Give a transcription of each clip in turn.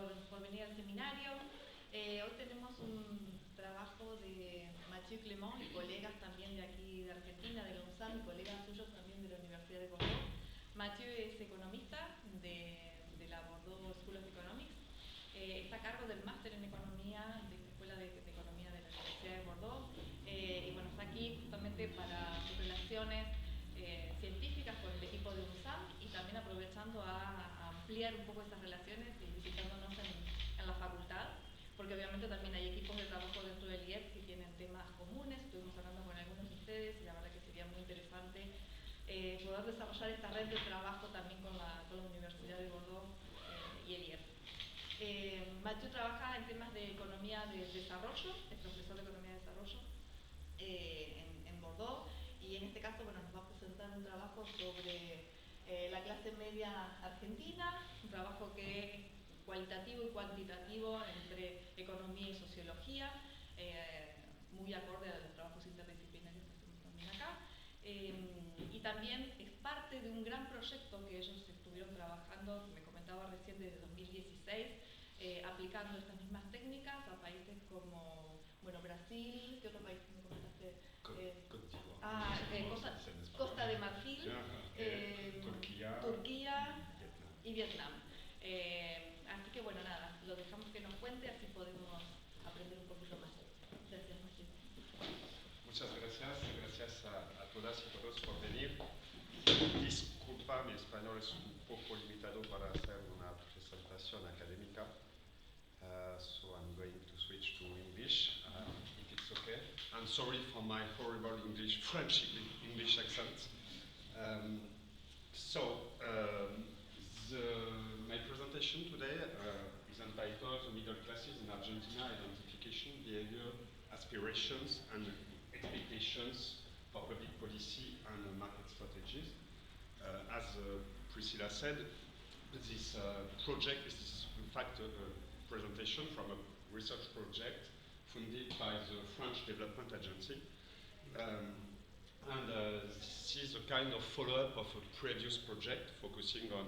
por venir al seminario. Hoy tenemos un trabajo de Matthieu y Clément y colegas también de aquí de Argentina, de la UNSAM, y colegas suyos también de la Universidad de Bordeaux. Matthieu es economista de la Bordeaux School of Economics. Está a cargo del máster en economía de esta Escuela de Economía de la Universidad de Bordeaux. Y bueno, está aquí justamente para sus relaciones científicas con el equipo de UNSAM y también aprovechando a ampliar un poco esas relaciones y visitándonos en la facultad, porque obviamente también hay equipos de trabajo dentro del IEP que tienen temas comunes. Estuvimos hablando con algunos de ustedes y la verdad que sería muy interesante poder desarrollar esta red de trabajo también con la Universidad de Bordeaux y el IEP. Matthieu trabaja en temas de economía de desarrollo, es profesor de economía de desarrollo en Bordeaux, y en este caso bueno, nos va a presentar un trabajo sobre la clase media argentina, un trabajo que es cualitativo y cuantitativo entre economía y sociología, muy acorde a los trabajos interdisciplinarios que hacemos también acá. Y también es parte de un gran proyecto que ellos estuvieron trabajando, me comentaba recién, desde 2016, aplicando estas mismas técnicas a países como Brasil. ¿Qué otro país me comentaste? Costa de Marfil, Turquía y Vietnam. Así que bueno, nada, lo dejamos que nos cuente, así podemos aprender un poquito más. Gracias, Matthieu. Muchas gracias a todas y todos por venir. Disculpa, mi español es un poco limitado para hacer una presentación académica. So I'm going to switch to English, if it's okay. I'm sorry for my horrible French English accent. My presentation today is entitled The Middle Classes in Argentina, Identification, Behavior, Aspirations and Expectations for Public Policy and Market Strategies. As Priscilla said, this project is in fact a presentation from a research project funded by the French Development Agency. This is a kind of follow-up of a previous project focusing on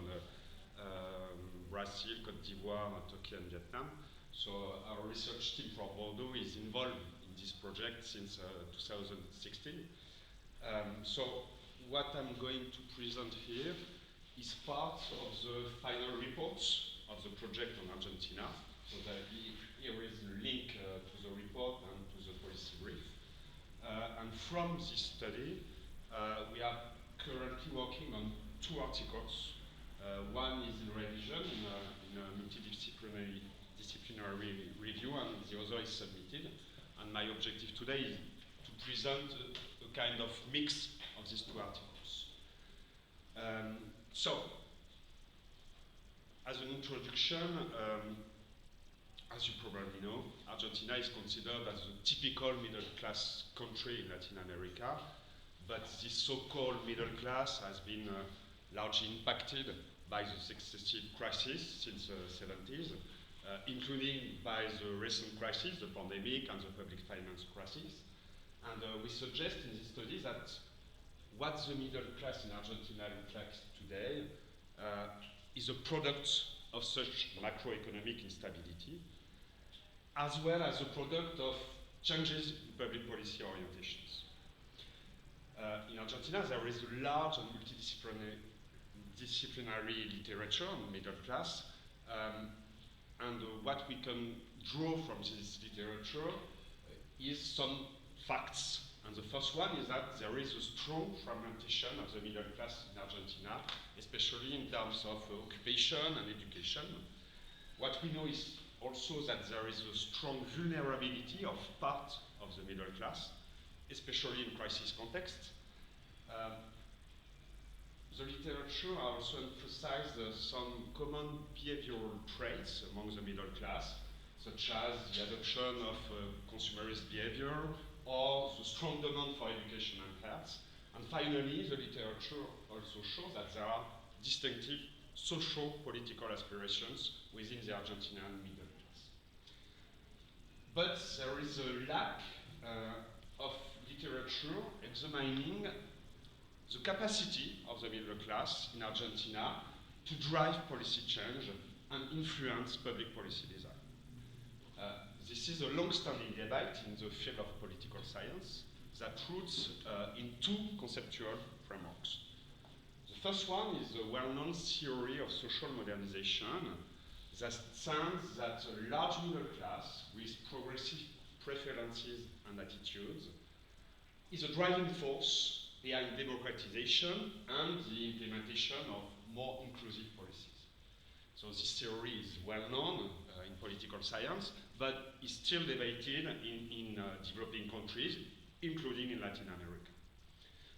Brazil, Côte d'Ivoire, Turkey and Vietnam. So our research team from Bordeaux is involved in this project since 2016. So what I'm going to present here is part of the final reports of the project on Argentina. So that here is a link to the report and to the policy brief. And from this study, we are currently working on 2 articles. One is in revision in a multidisciplinary review, and the other is submitted. And my objective today is to present a kind of mix of these 2 articles. So, as an introduction, as you probably know, Argentina is considered as a typical middle-class country in Latin America, but this so-called middle class has been largely impacted by the successive crises since the 70s, including by the recent crisis, the pandemic and the public finance crisis. And we suggest in this study that what the middle class in Argentina looks like today is a product of such macroeconomic instability, as well as a product of changes in public policy orientations. In Argentina, there is a large and multidisciplinary literature on middle class, and what we can draw from this literature is some facts. And the first one is that there is a strong fragmentation of the middle class in Argentina, especially in terms of occupation and education. What we know is also that there is a strong vulnerability of part of the middle class, especially in crisis context. The literature also emphasizes some common behavioral traits among the middle class, such as the adoption of consumerist behavior or the strong demand for education and health. And finally, the literature also shows that there are distinctive social political aspirations within the Argentinian middle class. But there is a lack of literature examining the capacity of the middle class in Argentina to drive policy change and influence public policy design. This is a long-standing debate in the field of political science that roots in two conceptual frameworks. The first one is the well-known theory of social modernization that stands that a large middle class with progressive preferences and attitudes is a driving force behind democratization and the implementation of more inclusive policies. So this theory is well known in political science, but is still debated in developing countries, including in Latin America.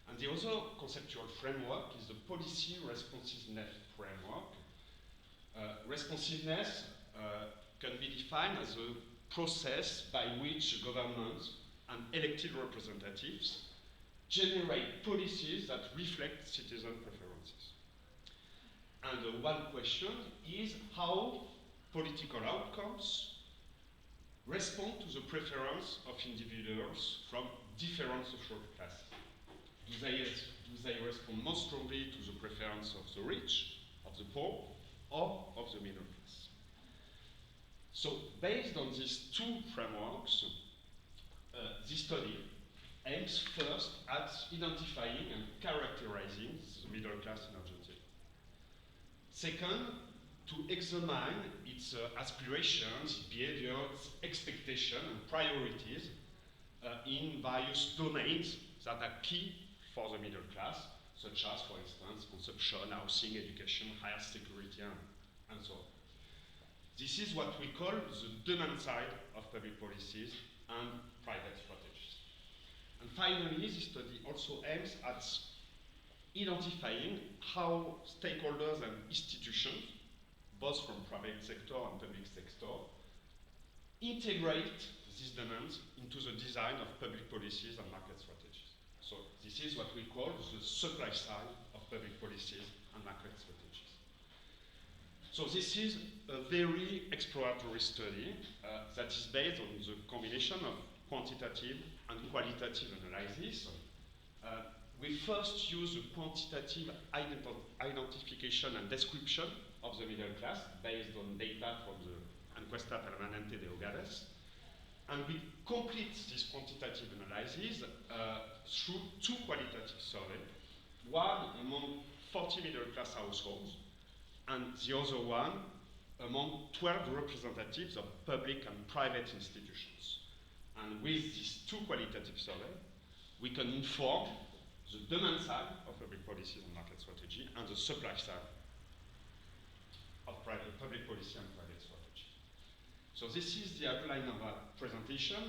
And the other conceptual framework is the policy responsiveness framework. Responsiveness can be defined as a process by which governments and elected representatives generate policies that reflect citizen preferences. And one question is how political outcomes respond to the preference of individuals from different social classes. Do they respond more strongly to the preference of the rich, of the poor, or of the middle class? So based on these two frameworks, this study aims first at identifying and characterizing the middle class in Argentina. Second, to examine its aspirations, behaviors, expectations, and priorities in various domains that are key for the middle class, such as, for instance, consumption, housing, education, higher security, and so on. This is what we call the demand side of public policies and private strategies. And finally, this study also aims at identifying how stakeholders and institutions, both from private sector and public sector, integrate these demands into the design of public policies and market strategies. So this is what we call the supply side of public policies and market strategies. So this is a very exploratory study that is based on the combination of quantitative and qualitative analysis. We first use a quantitative identification and description of the middle class based on data from the Encuesta Permanente de Hogares. And we complete this quantitative analysis through two qualitative surveys, one among 40 middle class households, and the other one among 12 representatives of public and private institutions. And with these two qualitative surveys, we can inform the demand side of public policy and market strategy and the supply side of public policy and private strategy. So this is the outline of our presentation.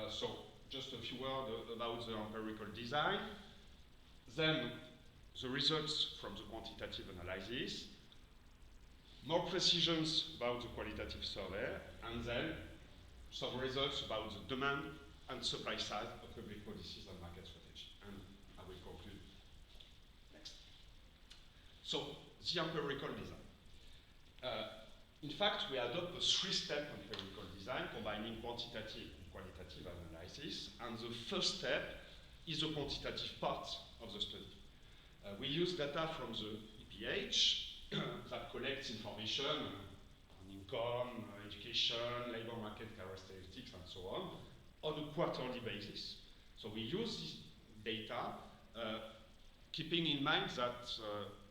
So just a few words about the empirical design. Then the results from the quantitative analysis, more precisions about the qualitative survey, and then some results about the demand and supply side of public policies and market strategy. And I will conclude next. So the empirical design. In fact, we adopt a three-step empirical design combining quantitative and qualitative analysis. And the first step is the quantitative part of the study. We use data from the EPH that collects information on income, education, labor market characteristics, and so on a quarterly basis. So we use this data keeping in mind that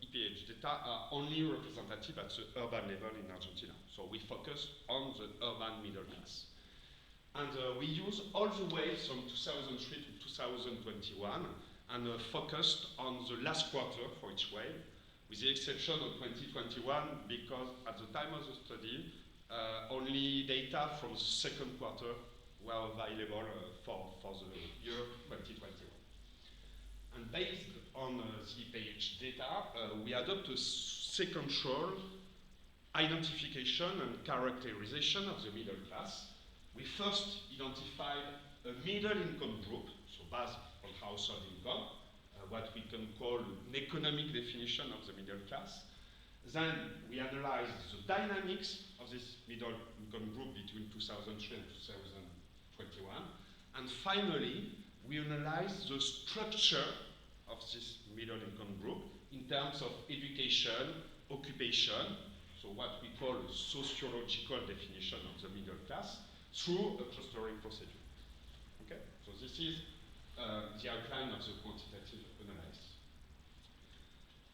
EPH data are only representative at the urban level in Argentina. So we focus on the urban middle class. And we use all the waves from 2003 to 2021 and focused on the last quarter for each wave, with the exception of 2021, because at the time of the study, only data from the second quarter were available for the year 2021. And based on the EPH data, we adopt a sequential identification and characterization of the middle class. We first identified a middle income group, so based on household income, what we can call an economic definition of the middle class. Then we analyze the dynamics of this middle income group between 2003 and 2021. And finally, we analyze the structure of this middle income group in terms of education, occupation, so so what we call a sociological definition of the middle class, through a clustering procedure. Okay? So this is the outline of the quantitative analysis.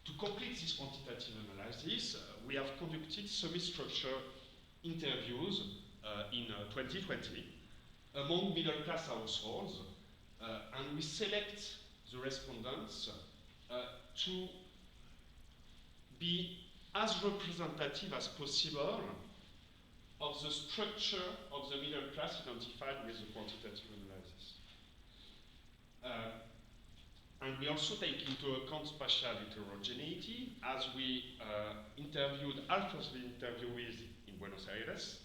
To complete this quantitative analysis, we have conducted semi-structured interviews in 2020 among middle-class households, and we select the respondents to be as representative as possible of the structure of the middle class identified with the quantitative analysis. And we also take into account spatial heterogeneity, as we interviewed half of the interviewees in Buenos Aires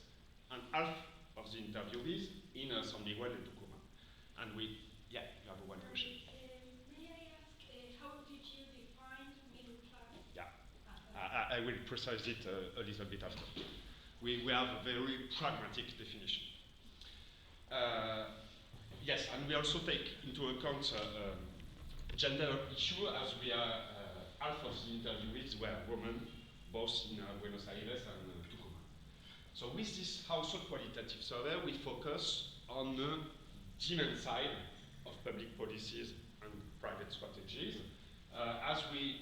and half of the interviewees in San Miguel de Tucumán. And we, yeah, you have one question. May I ask, how did you define middle class? Yeah, I will precise it a little bit after. We have a very pragmatic definition. Yes, and we also take into account gender issue, as we are half of the interviewees were women, both in Buenos Aires and Tucumán. So with this household qualitative survey, we focus on the demand side of public policies and private strategies, as we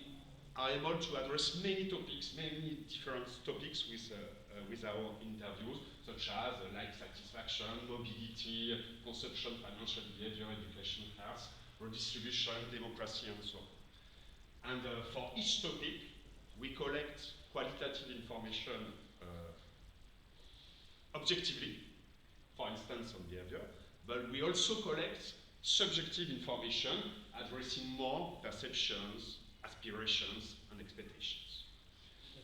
are able to address many topics, many different topics with our interviews, such as life satisfaction, mobility, consumption, financial behavior, education, health, redistribution, democracy, and so on. And for each topic, we collect qualitative information objectively, for instance, on behavior, but we also collect subjective information addressing more perceptions, aspirations, and expectations.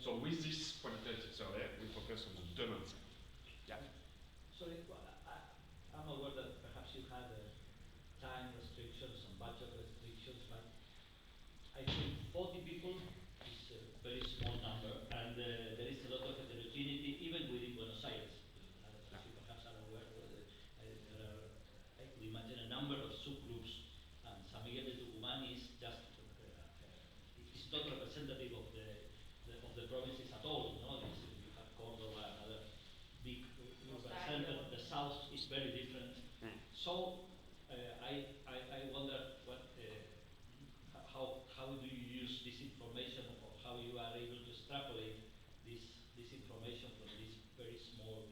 So with this qualitative survey, we focus on the demand side. Yeah? Sorry, I'm aware that perhaps you had time restrictions and budget restrictions, but I think 40 people is a very small number, and there is a lot of heterogeneity even within Buenos Aires. As you perhaps are aware, there are, I could imagine, a number of subgroups, and San Miguel de Tucumán is just, it's not representative of the provinces at all. No? You have Córdoba and other big urban centers. The south is very different. So I wonder how do you use this information, or how you are able to extrapolate this information from this very small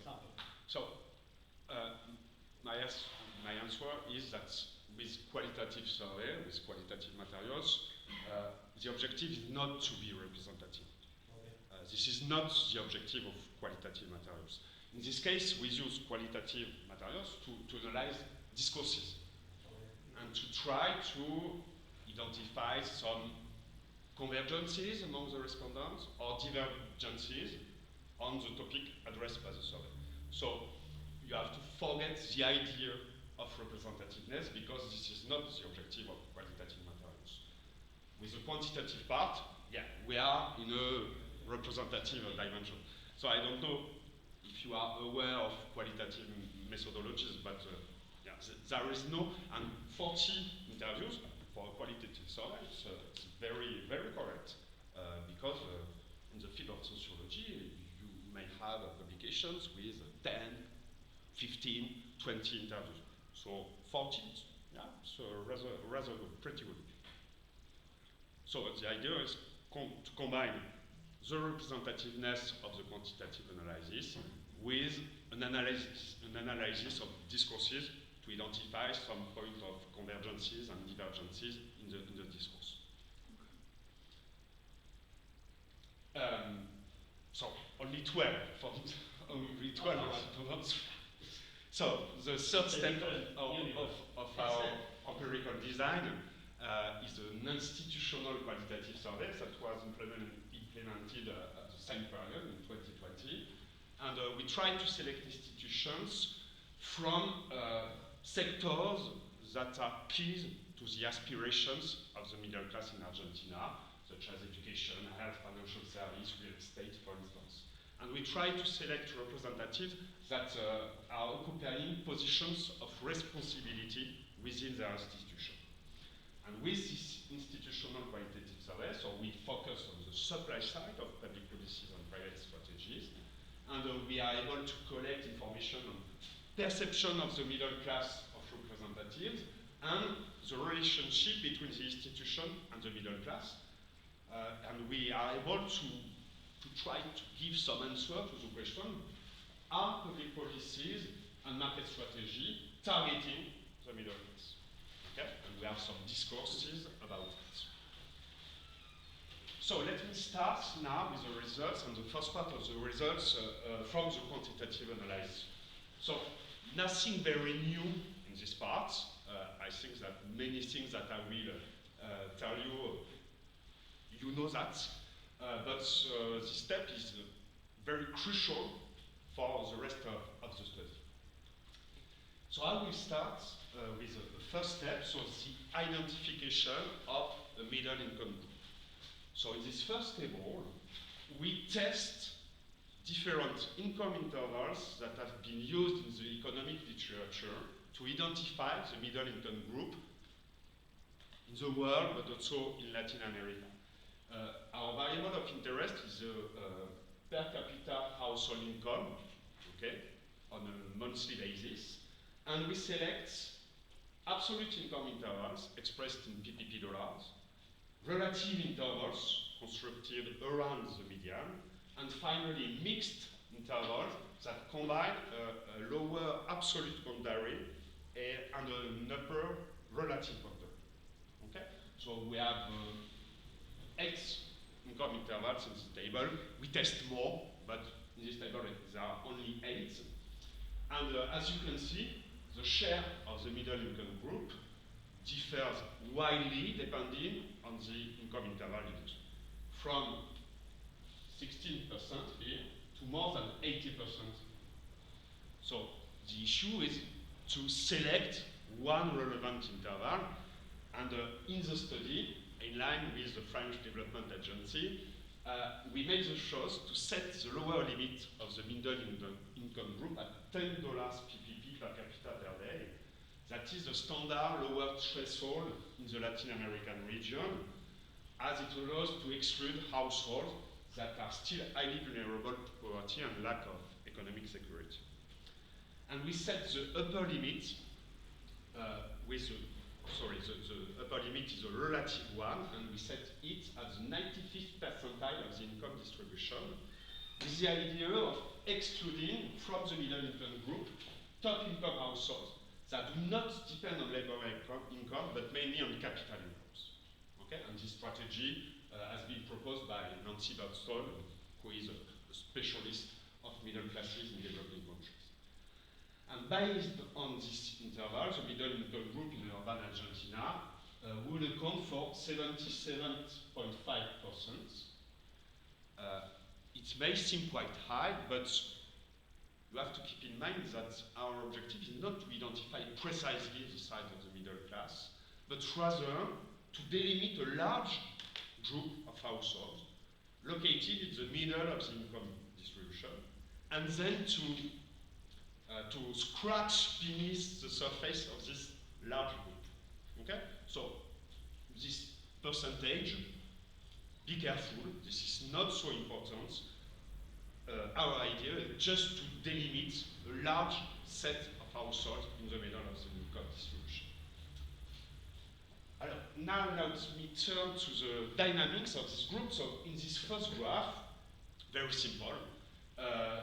sample? So my answer is that with qualitative survey, with qualitative materials, the objective is not to be representative. Okay. This is not the objective of qualitative materials. In this case, we use qualitative materials to analyze discourses, okay, and to try to identify some convergences among the respondents or divergences on the topic addressed by the survey. So you have to forget the idea of representativeness, because this is not the objective of qualitative materials. With the quantitative part, yeah, we are in a representative dimension. So I don't know if you are aware of qualitative methodologies, but yeah, there is no, and 40 interviews for a qualitative survey, it's very, very correct, because in the field of sociology, you may have publications with 10, 15, 20 interviews. So 40, yeah, so rather good, pretty good. So the idea is to combine the representativeness of the quantitative analysis with an analysis of discourses to identify some point of convergences and divergences in the discourse. So only 12 only 12 respondents. So the third step of our empirical design is an institutional qualitative survey that was implemented at the same period in 2020. And we try to select institutions from sectors that are key to the aspirations of the middle class in Argentina, such as education, health, financial service, real estate, for instance. And we try to select representatives that are occupying positions of responsibility within their institution. And with this institutional qualitative survey, so we focus on the supply side of public policies and private strategies, and we are able to collect information on perception of the middle class of representatives and the relationship between the institution and the middle class. And we are able to try to give some answer to the question, are public policies and market strategy targeting the middle class? Okay? And we have some discourses about it. So let me start now with the results, and the first part of the results from the quantitative analysis. So nothing very new in this part. I think that many things that I will tell you, you know that. But this step is very crucial for the rest of the study. So I will start with the first step, so the identification of a middle income group. So in this first table, we test different income intervals that have been used in the economic literature to identify the middle income group in the world, but also in Latin America. Our variable of interest is the per capita household income, okay, on a monthly basis. And we select absolute income intervals expressed in PPP dollars, relative intervals constructed around the median, and finally mixed intervals that combine a lower absolute boundary and an upper relative boundary. Okay? So we have 8 income intervals in this table. We test more, but in this table there are only 8. And as you can see, the share of the middle income group differs widely depending on the income interval used, from 16% here to more than 80%. So the issue is to select one relevant interval, and in the study, in line with the French Development Agency, we made the choice to set the lower limit of the middle income group at $10 PPP per capita per day. That is the standard lower threshold in the Latin American region, as it allows to exclude households that are still highly vulnerable to poverty and lack of economic security. And we set the upper limit the upper limit is a relative one, and we set it at the 95th percentile of the income distribution, with the idea of excluding from the middle income group top income households that do not depend on labor income, but mainly on capital incomes. Okay? And this strategy has been proposed by Nancy Buxton, who is a specialist of middle classes in developing countries. And based on this interval, the middle income group in urban Argentina would account for 77.5%. It may seem quite high, but you have to keep in mind that our objective is not to identify precisely the size of the middle class, but rather to delimit a large group of households located in the middle of the income distribution, and then to scratch beneath the surface of this large group. Okay? So this percentage, be careful, this is not so important. Our idea is just to delimit a large set of households in the middle of the income distribution. Now let me turn to the dynamics of this group. So in this first graph, very simple,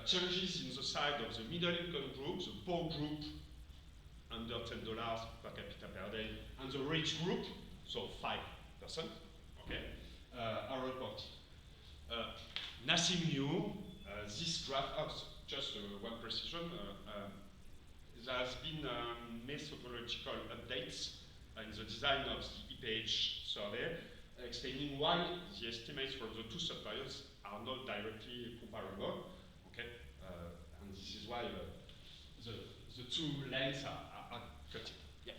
changes in the size of the middle income group, the poor group, under $10 per capita per day, and the rich group, so 5%, okay, are reported. Nothing new. This graph, just one precision, there has been methodological updates in the design of the EPH survey, explaining why the estimates for the two subperiods are not directly comparable. Okay, and this is why the two lengths are cutting. Yeah.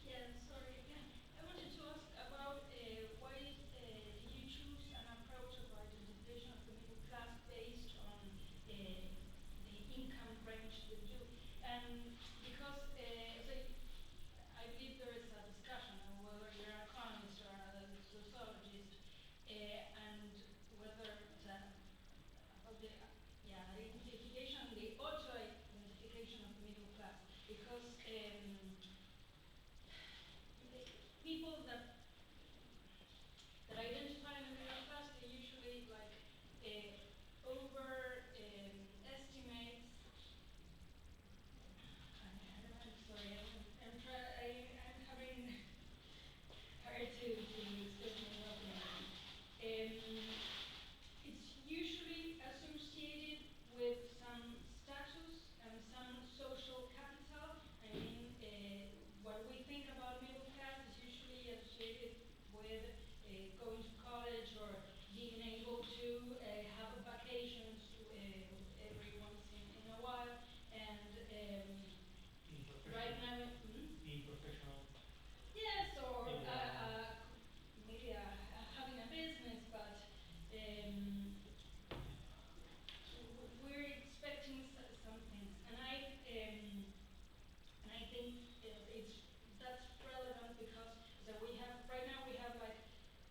Yeah, sorry again. I wanted to ask about why did you choose an approach of identification of the middle class based on the income range that you, and because I believe there is a discussion on whether your economist sociologist, and whether the, about the identification, the auto-identification of the middle class, because people that identify in the middle class, they usually like overestimate. I'm sorry, I'm having hard to express myself in it's usually associated with some status and some social capital. I mean, what we think about middle class is usually associated with going to college or being able to have vacations every once in a while, and right now, being professional. yes, or maybe having a business, but we're expecting some things, and I think that's relevant because so we have right now we have like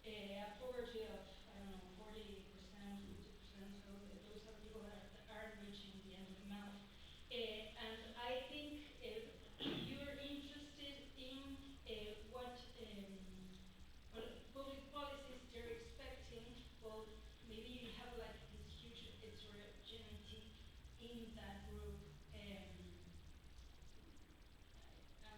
a poverty of I don't know 40%, 50%. So those are people that aren't reaching the end of the month, and I think you're interested in what public policies they're expecting. Well, maybe you have like this huge heterogeneity in that group, and I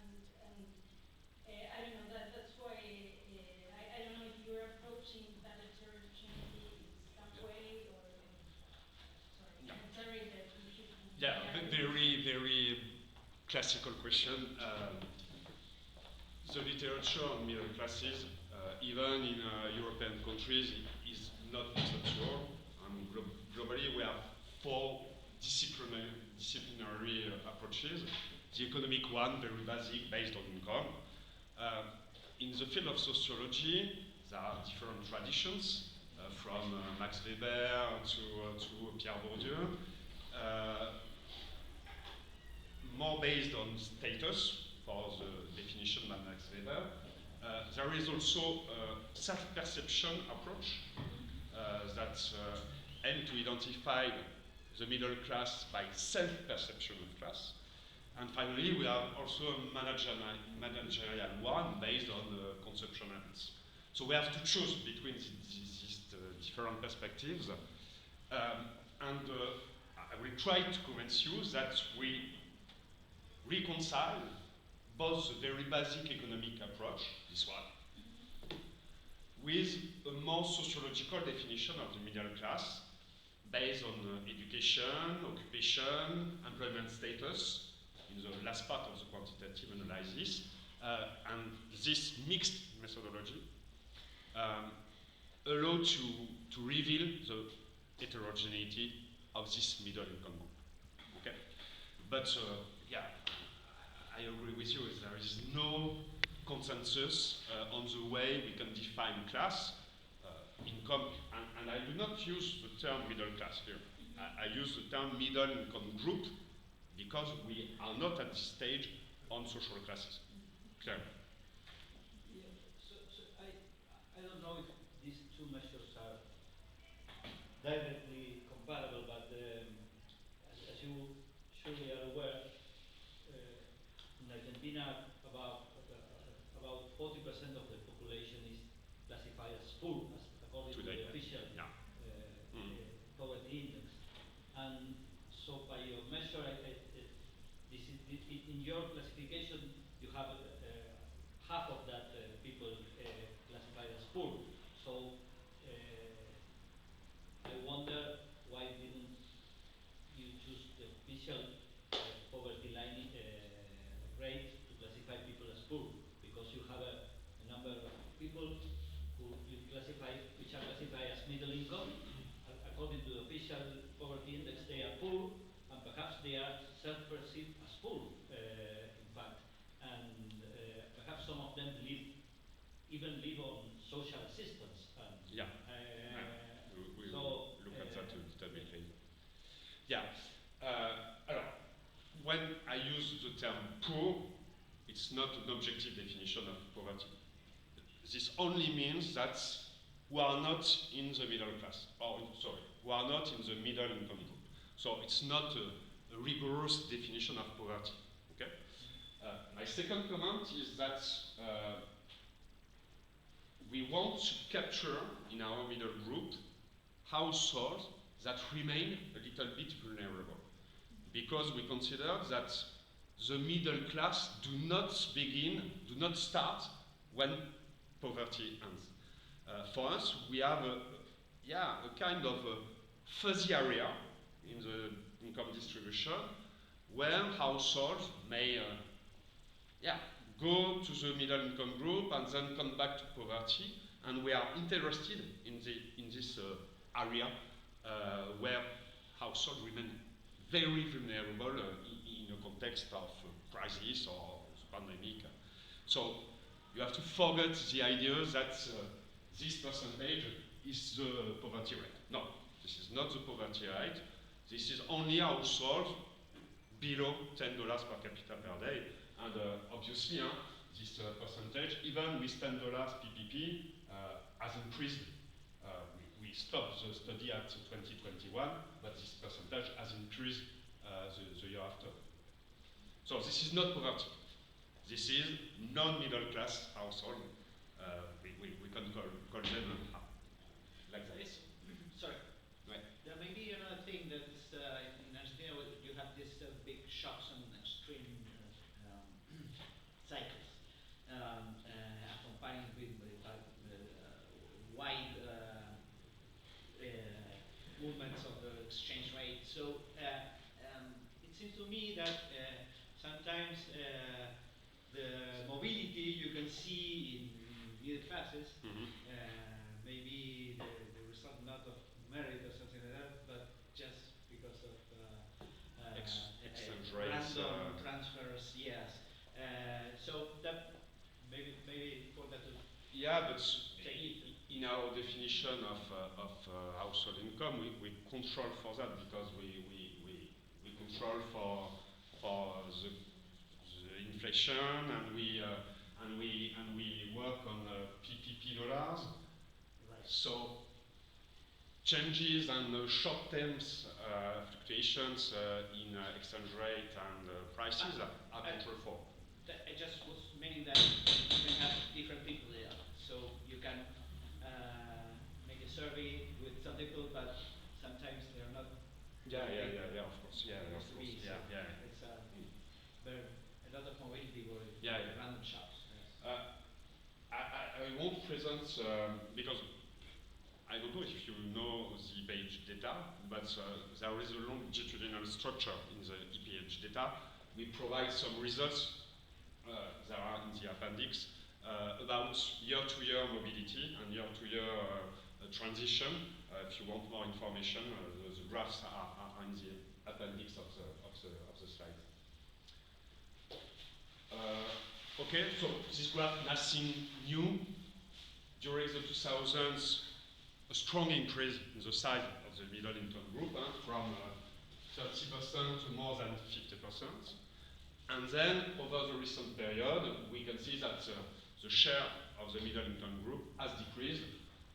don't know that's why I don't know if you're approaching that heterogeneity in some way or sorry, Yeah. I'm sorry that you should. Yeah, very classical question. The literature on middle classes, even in European countries, is not conceptual. Globally, we have four disciplinary approaches. The economic one, very basic, based on income. In the field of sociology, there are different traditions, from Max Weber to Pierre Bourdieu. More based on status for the definition by Max Weber. There is also a self-perception approach that aim to identify the middle class by self-perception of class. And finally, we have also a managerial one based on consumption habits. So we have to choose between these different perspectives. I will try to convince you that we reconcile both the very basic economic approach, this one, with a more sociological definition of the middle class based on education, occupation, employment status in the last part of the quantitative analysis. And this mixed methodology allow to reveal the heterogeneity of this middle income group. Okay? But yeah, I agree with you, there is no consensus on the way we can define class, income, and I do not use the term middle class here. I use the term middle income group because we are not at this stage on social classes. Clear? Yeah, so I don't know if these two measures are directly comparable, but as you surely are aware, in Argentina about 40% of the population is classified as poor, according to the official poverty index. And so by your measure, this is, in your classification, you have half of that people classified as poor. So I wonder why didn't you choose the official poverty line rate to classify people as poor? Because you have a number of people who you classify, which are classified as middle income. According to the official poverty index, they are poor, and perhaps they are self-perceived as poor, in fact. And perhaps some of them even live on social assistance. Yeah. We so, will look at that a little bit later. Yeah. When I use the term poor, it's not an objective definition of poverty. this only means that who are not in the middle class, who are not in the middle income group. So it's not a rigorous definition of poverty. Okay. My second comment is that we want to capture in our middle group households that remain a little bit vulnerable, because we consider that the middle class do not start when poverty ends. For us, we have a kind of a fuzzy area in the income distribution where households may go to the middle income group and then come back to poverty, and we are interested in this area where households remain very vulnerable in a context of crisis or pandemic. So you have to forget the idea that this percentage is the poverty rate. No, this is not the poverty rate. This is only households below $10 per capita per day. And obviously, this percentage, even with $10 PPP, has increased. We stopped the study at 2021, but this percentage has increased the year after. So this is not poverty. This is non-middle class household. We can call them like this. Sorry. Right. There may be another thing that is in Argentina you have these big shocks and extreme cycles, accompanied with wide movements of the exchange rate. So it seems to me that sometimes the mobility you can see in middle classes, maybe the result not of merit or something like that, but just because of exchange rates, random transfers. Yes. So that maybe for that to but in our definition of household income, we control for that, because we control for the inflation, and we work on PPP dollars. Right. So changes and short-term fluctuations in exchange rate and prices are controlled for. I just was meaning that you can have different people there, so you can make a survey with some people, but sometimes they are not. Of course. It's a lot of mobility with random shops. Yes. I won't present because I don't know if you know the EPH data, but there is a longitudinal structure in the EPH data. We provide some results. There are in the appendix about year-to-year mobility and year-to-year transition. If you want more information, the graphs are in the appendix of the slide. Okay, so this graph, nothing new. During the 2000s, a strong increase in the size of the middle income group, from 30% to more than 50%. And then, over the recent period, we can see that the share of the middle income group has decreased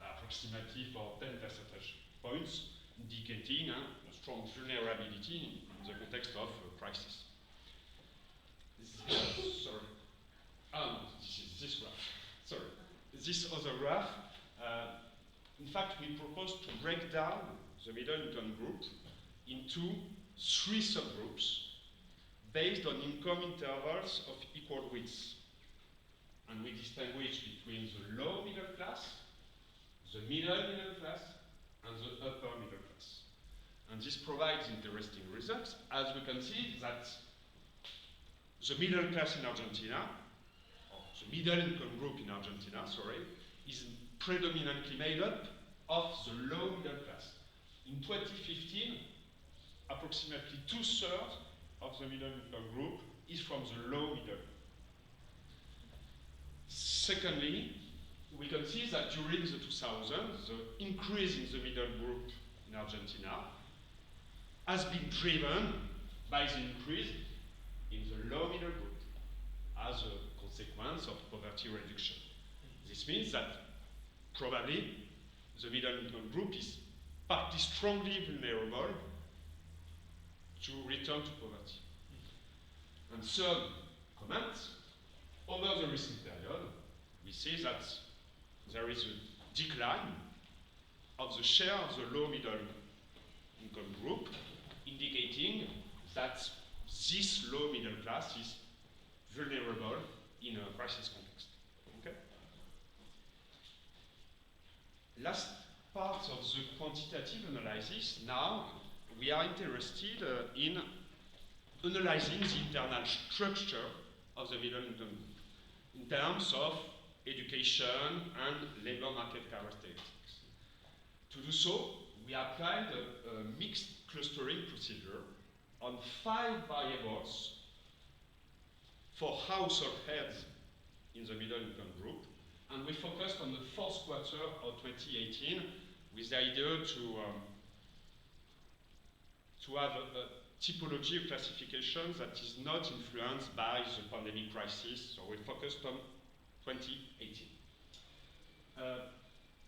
approximately for 10 percentage points, indicating a strong vulnerability in the context of crisis. This is this graph. Sorry. This other graph, in fact, we propose to break down the middle income group into 3 subgroups based on income intervals of equal width. And we distinguish between the low middle class, the middle class, and the upper middle class. And this provides interesting results, as we can see that the middle class in Argentina, or the middle income group in Argentina, is predominantly made up of the low middle class. In 2015, approximately 2/3 of the middle income group is from the low middle. Secondly, we can see that during the 2000s, the increase in the middle group in Argentina has been driven by the increase in the low middle group as a consequence of poverty reduction. This means that probably the middle income group is partly strongly vulnerable to return to poverty. And third comment, over the recent period, we see that there is a decline of the share of the low middle income group, indicating that this low middle class is vulnerable in a crisis context. Okay? Last part of the quantitative analysis, now we are interested in analyzing the internal structure of the middle income group in terms of education and labor market characteristics. To do so, we applied a mixed clustering procedure on 5 variables for household heads in the middle income group, and we focused on the fourth quarter of 2018 with the idea to have a typology of classification that is not influenced by the pandemic crisis, so we focused on 2018.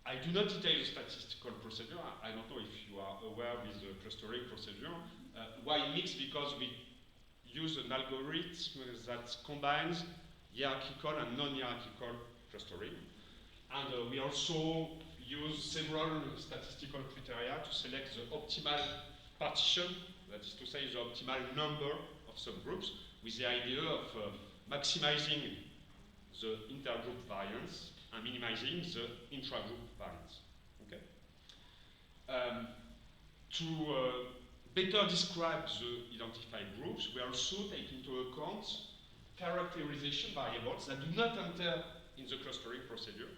I do not detail the statistical procedure. I don't know if you are aware with the clustering procedure. Why mix? Because we use an algorithm that combines hierarchical and non-hierarchical clustering. And we also use several statistical criteria to select the optimal partition, that is to say the optimal number of subgroups, with the idea of maximizing the intergroup variance and minimizing the intragroup variance. Okay? To better describe the identified groups, we also take into account characterization variables that do not enter in the clustering procedure,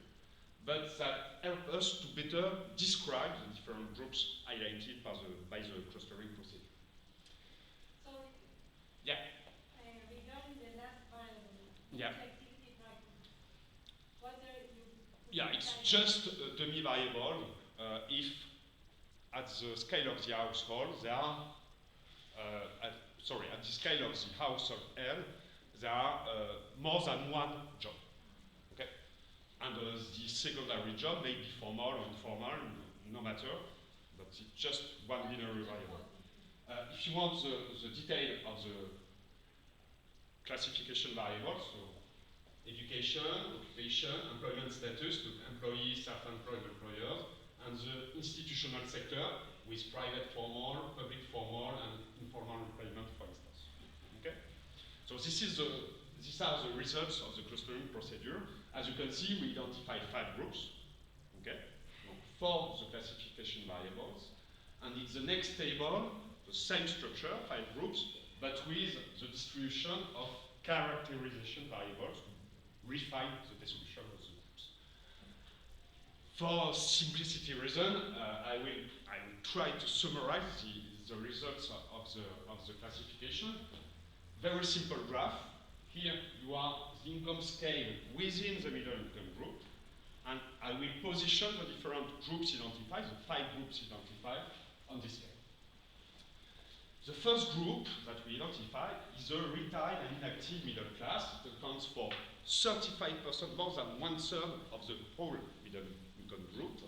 but that help us to better describe the different groups highlighted by the clustering procedure. So, Yeah. regarding the last variable, Yeah. activity practice, what are you? Yeah, it's just a dummy variable if at the scale of the household there are, at the scale of the household L, there are more than one job. Okay? And the secondary job may be formal or informal, no matter, but it's just one binary variable. If you want the detail of the classification variables, so education, occupation, employment status to employees, self-employed employers, and the institutional sector with private formal, public formal, and informal employment, for instance. Okay? So these are the results of the clustering procedure. As you can see, we identified 5 groups. Okay? For the classification variables. And in the next table, the same structure, 5 groups, but with the distribution of characterization variables to refine the distribution of the groups. For simplicity reason, I will try to summarize the results of the classification. Very simple graph. Here you are the income scale within the middle income group, and I will position the different groups identified, the 5 groups identified on this scale. The first group that we identify is the retired and inactive middle class. It accounts for 35%, more than 1/3 of the whole middle income group.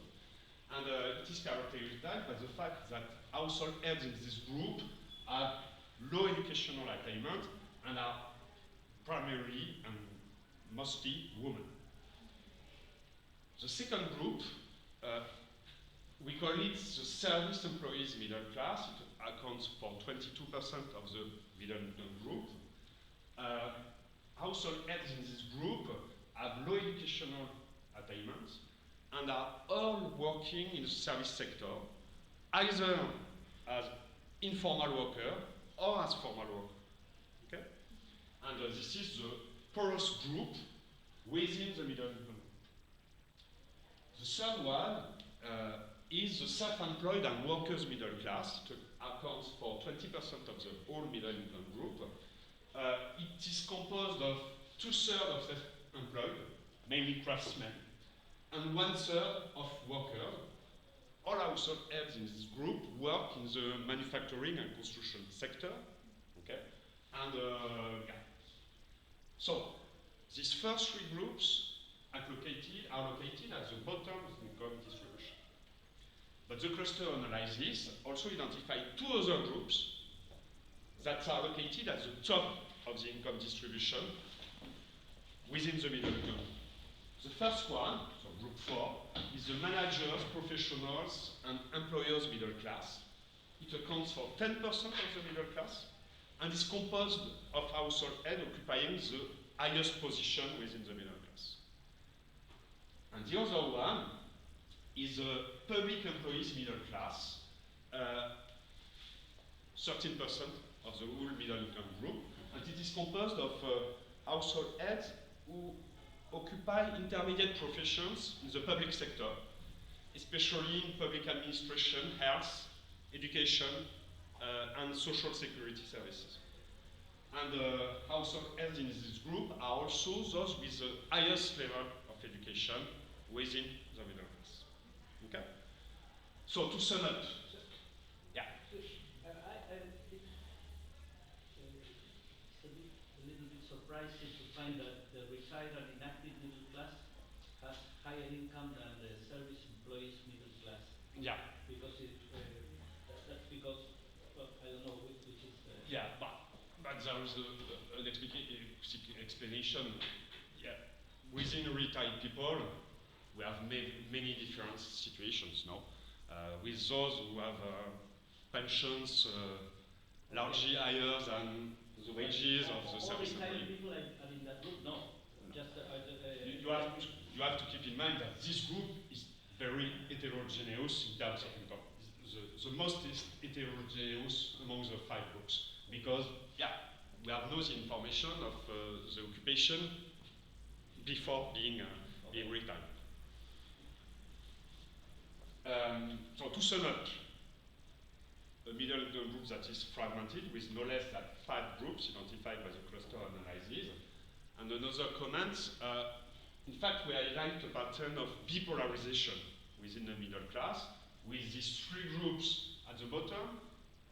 And it is characterized by the fact that household heads in this group have low educational attainment and are primarily and mostly women. The second group, we call it the service employees middle class. It accounts for 22% of the middle income group. Household heads in this group have low educational attainment and are all working in the service sector, either as informal worker or as formal worker. Okay? And this is the poorest group within the middle income group. The third one is the self-employed and workers middle class. It accounts for 20% of the whole middle income group. It is composed of 2/3 of self-employed, mainly craftsmen, and 1/3 of workers. All household heads in this group work in the manufacturing and construction sector. Okay? And yeah. So, these first 3 groups are located at the bottom of the income distribution. But the cluster analysis also identified two other groups that are located at the top of the income distribution within the middle income. The first one, so group 4, is the managers, professionals, and employers middle class. It accounts for 10% of the middle class and is composed of household heads occupying the highest position within the middle class. And the other one is the public employees middle class, 13% of the whole middle income group, and it is composed of household heads who occupy intermediate professions in the public sector, especially in public administration, health, education, and social security services. And household heads in this group are also those with the highest level of education within the middle class. Okay? So to sum up, yeah. A little bit surprising to find that the retired and inactive middle class has higher income than the service employees middle class. Yeah. Because that's because, well, I don't know which is. Yeah, but there is an explanation. Yeah, within retired people, we have many different situations now. With those who have pensions largely higher than the wages of the service employee. People are in that group? No. Just you have to keep in mind that this group is very heterogeneous in terms of income. The most is heterogeneous among the 5 groups because, yeah, we have no information of the occupation before being retired. So to sum up, a middle income group that is fragmented with no less than 5 groups identified by the cluster analysis. And another comment, in fact, we highlight a pattern of bipolarization within the middle class with these 3 groups at the bottom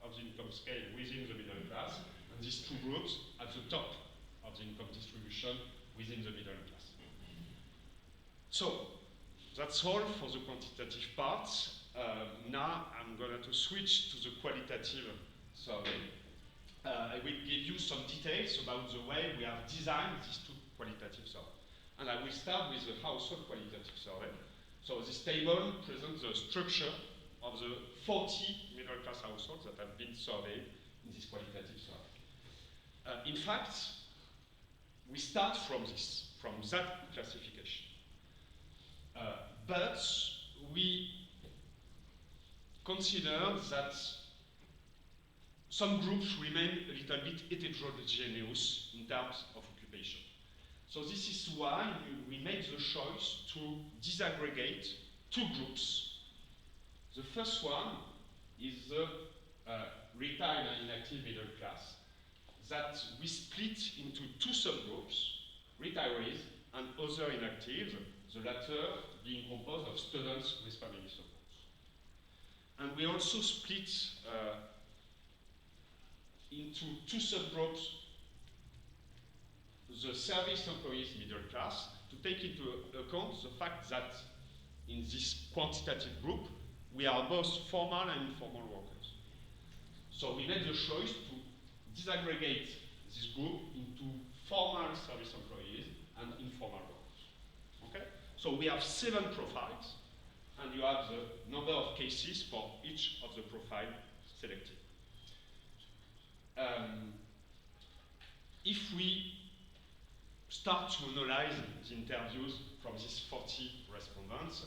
of the income scale within the middle class and these 2 groups at the top of the income distribution within the middle class. So that's all for the quantitative part. Now I'm going to switch to the qualitative survey. I will give you some details about the way we have designed these 2 qualitative surveys. And I will start with the household qualitative survey. So this table presents the structure of the 40 middle class households that have been surveyed in this qualitative survey. In fact, we start from that classification. But we consider that some groups remain a little bit heterogeneous in terms of occupation. So this is why we made the choice to disaggregate 2 groups. The first one is the retired and inactive middle class that we split into 2 subgroups, retirees and other inactives, the latter being composed of students with family support. And we also split into 2 subgroups, the service employees middle class, to take into account the fact that in this quantitative group, we are both formal and informal workers. So we made the choice to disaggregate this group into formal service employees and informal workers. Okay? So we have 7 profiles, and you have the number of cases for each of the profiles selected. If we start to analyze the interviews from these 40 respondents,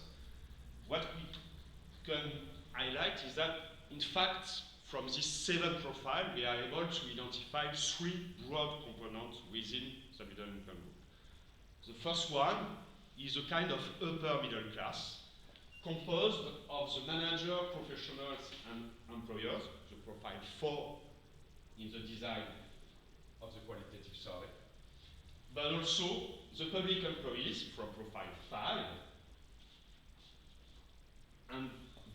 what we can highlight is that, in fact, from this 7 profiles, we are able to identify 3 broad components within the middle income group. The first one is a kind of upper middle class, composed of the manager, professionals, and employers, the profile 4 in the design of the qualitative survey, but also the public employees from profile 5, and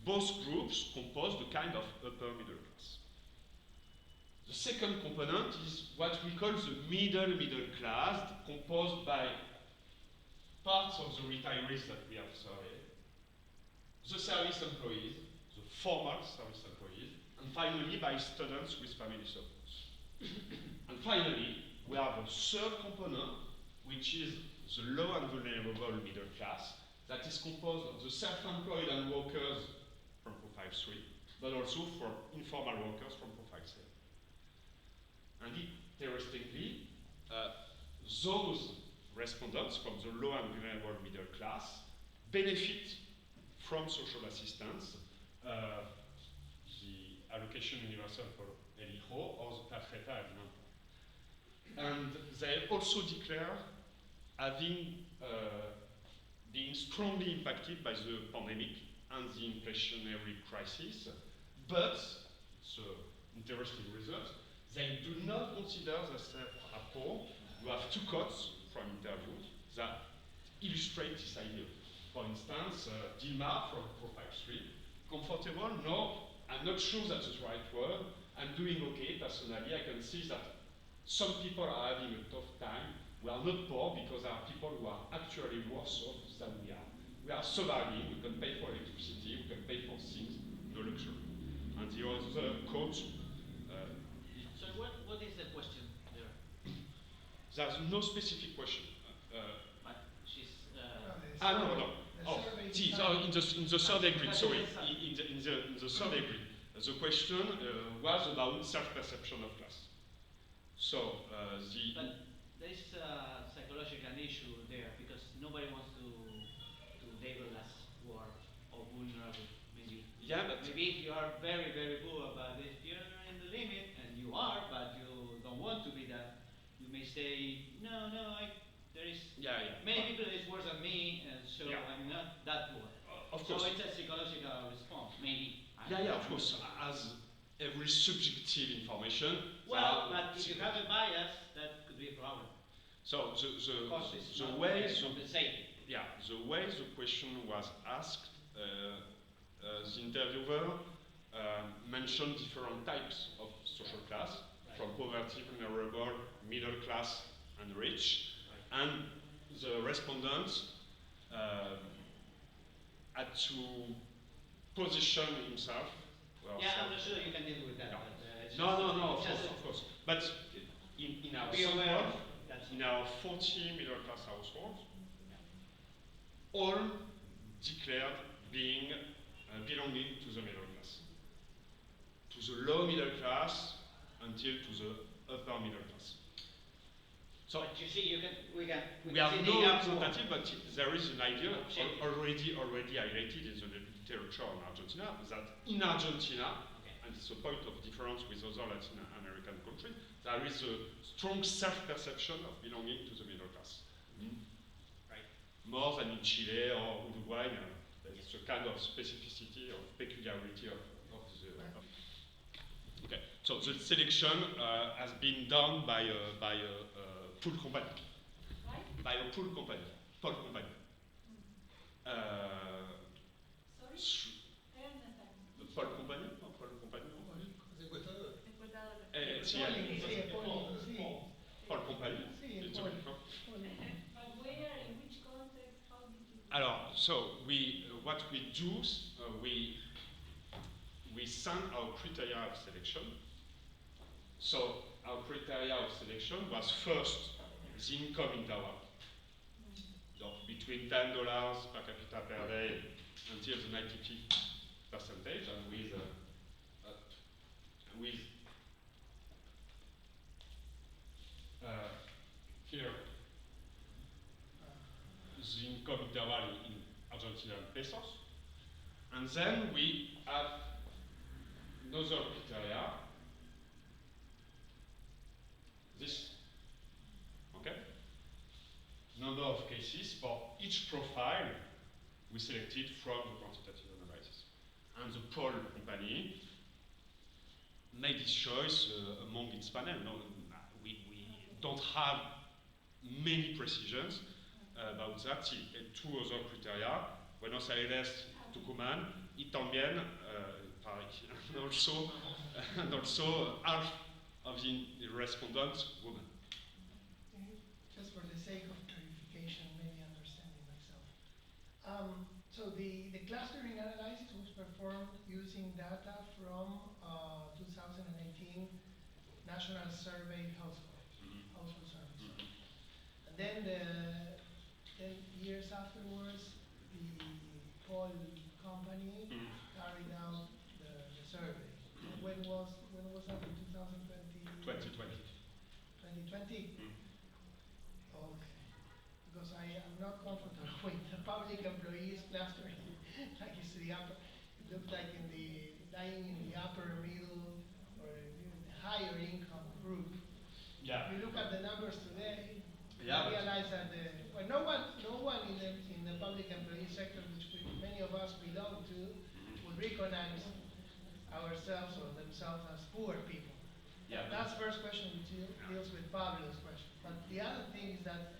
both groups compose the kind of upper middle class. The second component is what we call the middle class, composed by parts of the retirees that we have surveyed, the service employees, the formal service employees, and finally by students with family support. And finally, we have a third component, which is the low and vulnerable middle class, that is composed of the self-employed and workers from profile 3, but also for informal workers from profile 7. And interestingly, those respondents from the low and vulnerable middle class benefit from social assistance, the allocation universal for El Hijo or the tarjeta alimentaria. And they also declare having being strongly impacted by the pandemic and the inflationary crisis, but the interesting result, they do not consider themselves poor. You have two quotes from interviews that illustrate this idea. For instance, Dilma from Profile 3, comfortable? No, I'm not sure that's the right word. I'm doing okay personally. I can see that some people are having a tough time. We are not poor because there are people who are actually worse off than we are. We are surviving, we can pay for electricity, we can pay for things, no luxury. And the other quote. So what is the question there? There's no specific question. But she's. No. Oh, see, in the third degree, sorry. In the third degree, the question was about self-perception of class. So, But there is a psychological issue there because nobody wants to label as poor or vulnerable, maybe. Yeah, but maybe if you are very, very poor, but if you're in the limit, and you are, but you don't want to be that, you may say, there is many people that is worse than me, and so I'm not that poor. Of course. So it's a psychological response, maybe. Of course, as every subjective information. Well, but if you have a bias, that could be a problem. So the way the question was asked, the interviewer mentioned different types of social class, from poverty, vulnerable, middle class, and rich, and the respondents had to position himself. I'm not sure you can deal with that. No, of course. But in our sample, in our 40 middle class households, all declared belonging to the middle class. To the low middle class until to the upper middle class. So but you see, we have no representative, but there is an idea already highlighted in the literature on Argentina, that in Argentina, and it's a point of difference with other Latin American countries, there is a strong self-perception of belonging to the middle class. Right. More than in Chile or Uruguay, it's a kind of specificity or peculiarity of the. Okay, so the selection has been done by a pool company. Right? By a pool company. Pool company. Sorry? I understand. The pool company? No, pool company. Pool company. It's a But where, in which context, how did you... Alors, so what we do, we send our criteria of selection. So our criteria of selection was first the income interval, between $10 per capita per day until the 95th percentage, and with here the income interval in Argentinian pesos, and then we have another criteria. This, okay? Number of cases for each profile we selected from the quantitative analysis. And the poll company made its choice among its panel. No, we don't have many precisions about that. Two other criteria, Buenos Aires, Tucumán, y también Paris. And also half of the respondents women. Just for the sake of clarification, maybe understanding So the clustering analysis was performed using data from 2018 National Survey household survey. And then then years afterwards, the poll company carried out the survey. And when was that, in 2020? 2020. 2020? Okay. Because I am not comfortable with the public employees clustering, like it's the upper, it looks like lying in the upper middle or the higher income group. Yeah. If you look at the numbers today, Yeah, you realize that no one in the public employee sector, which many of us belong to, would recognize ourselves or themselves as poor people. Yeah. That's the first question, which deals with Pablo's question. But the other thing is that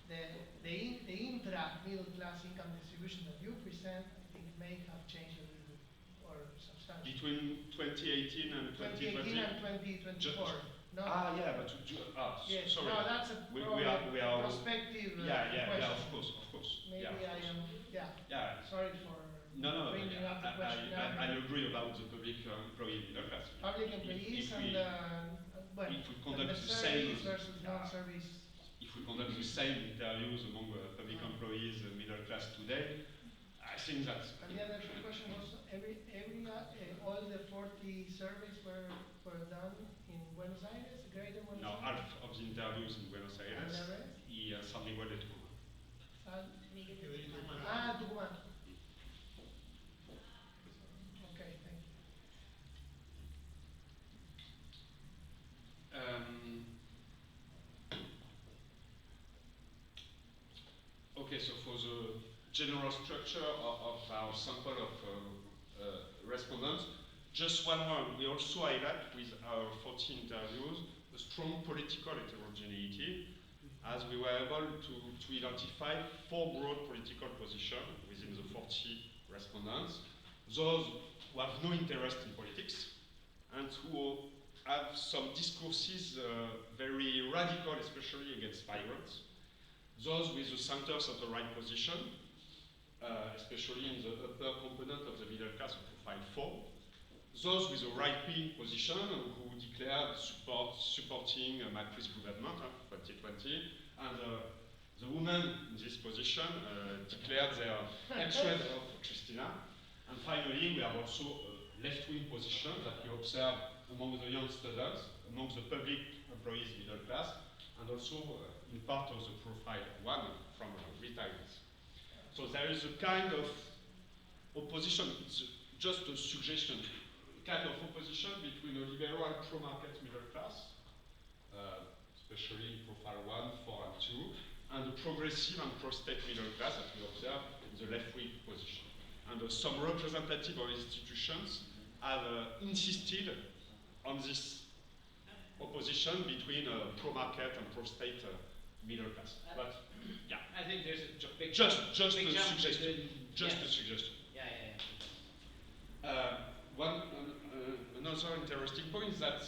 the intra-middle class income distribution that you present, I think, may have changed a little bit, or substantially. Between 2018 and 2020? 2018 and 2024. No. Yeah, but Yes, sorry. no, that's a we are prospective yeah, question. of course. Maybe yeah, I am, Yeah. sorry for No, bringing up the question. I agree about the public employee middle class. Public employees if and we conduct the the service same versus non-service. If we conduct the same interviews among public employees, middle class today, I think that. And the other question was all the 40 surveys were done in Buenos Aires, Greater Buenos No, Aires. half of the interviews in Buenos Aires And the rest? y San Miguel de Tucumán. Miguel Miguel de Tucumán. Tucumán. Tucumán. Okay, thank you. Okay, so for the general structure of our sample of respondents, just one word. We also highlight with our 40 interviews a strong political heterogeneity, as we were able to identify 4 broad political positions within the 40 respondents. Those who have no interest in politics and who have some discourses very radical, especially against migrants. Those with the center-right position, especially in the upper component of the middle class of profile 4. Those with a right-wing position who declared supporting Macron's government, 2020, and the women in this position declared their hatred of Christina. And finally, we have also a left-wing position that we observe among the young students, among the public employees middle class, and also in part of the profile 1 from retirees. So there is a kind of opposition, it's just a suggestion, kind of opposition between a liberal pro-market middle class, especially in profile 1, 4, and 2, and a progressive and pro-state middle class that we observe in the left-wing position. And some representative of institutions have insisted on this opposition between pro-market and pro-state middle class. But yeah, I think there's a big just big a jump suggestion. between- Just yeah. a suggestion. Yeah. Another interesting point is that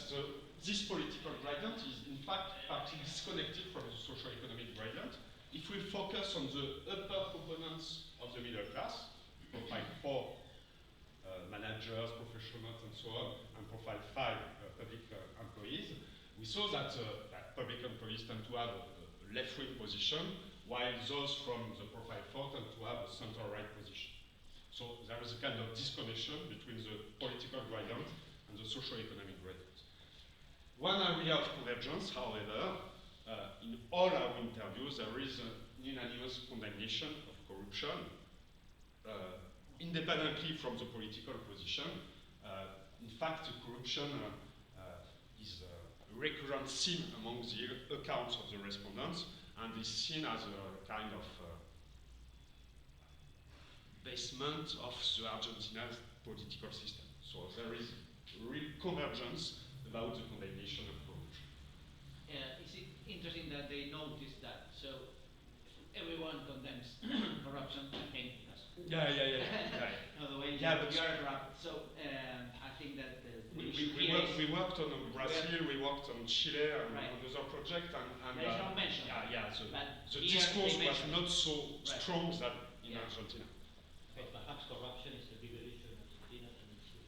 this political gradient is in fact partly disconnected from the socio-economic gradient. If we focus on the upper components of the middle class, profile 4, managers, professionals, and so on, and profile 5, public employees, we saw that public employees tend to have a left-wing position, while those from the profile 4 tend to have a center-right position. So there is a kind of disconnection between the political gradient and the socio-economic gradient. One area of convergence, however, in all our interviews, there is an unanimous condemnation of corruption, independently from the political position. In fact, corruption is a recurrent theme among the accounts of the respondents, and is seen as a kind of basement of the Argentina's political system. So there is real convergence about the condemnation of corruption. It's interesting that they notice that. So everyone condemns corruption. I think that's Yeah. no, the way Yeah, but you're corrupt. So I think that we worked on Brazil, we worked on Chile, and Right. on other projects, and there is no mention. yeah. But The here discourse they was mention not so Right. strong that in Yeah. Argentina. But perhaps corruption is a bigger issue in Argentina than in Chile.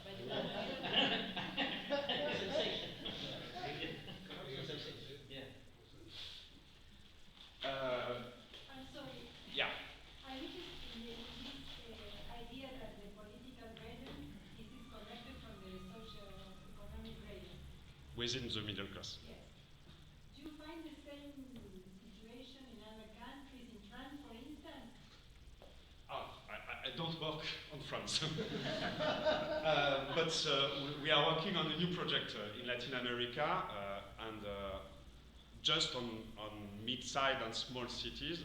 But Sensation. Sensation. Yeah. I'm sorry. Yeah. I'm interested in this idea that the political gradient is disconnected from the socio-economic gradient. Within the middle class. Yes. Do you find the same situation in other countries, in France, for instance? I don't work on France. But we are working on a new project in Latin America and just on mid-sized and small cities,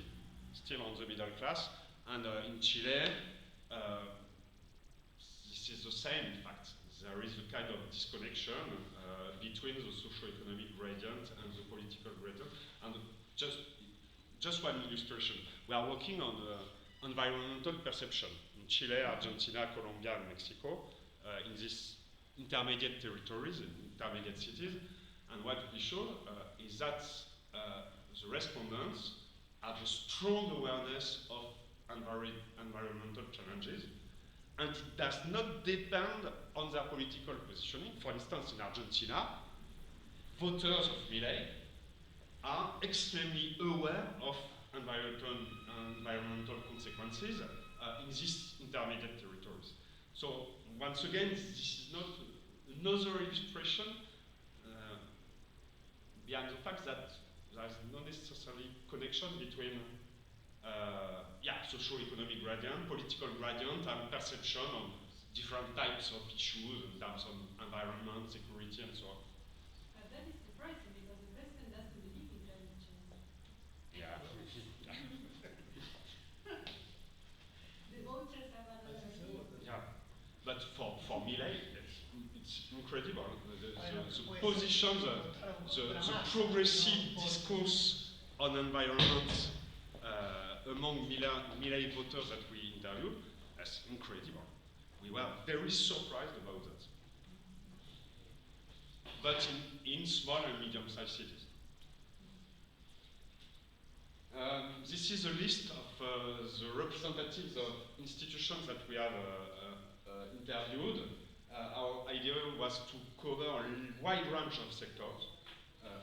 still on the middle class. And in Chile, this is the same, in fact. There is a kind of disconnection between the socio-economic gradient and the political gradient. And just one illustration. We are working on environmental perception in Chile, Argentina, Colombia, and Mexico, in these intermediate territories, in intermediate cities. And what we show is that the respondents have a strong awareness of environmental challenges, and it does not depend on their political positioning. For instance, in Argentina, voters of Milei are extremely aware of environmental consequences in these intermediate territories. So once again, this is not another illustration behind the fact that there is no necessarily connection between socio-economic gradient, political gradient, and perception of different types of issues in terms of environment, security, and so on. That is surprising because the president doesn't believe in climate change. Yeah. The voters have another view. Yeah. But for Milei, it's incredible. The position, the progressive discourse on environment among Milei voters that we interviewed, that's incredible. We were very surprised about that. But in small and medium-sized cities. This is a list of the representatives of institutions that we have interviewed. Our idea was to cover a wide range of sectors,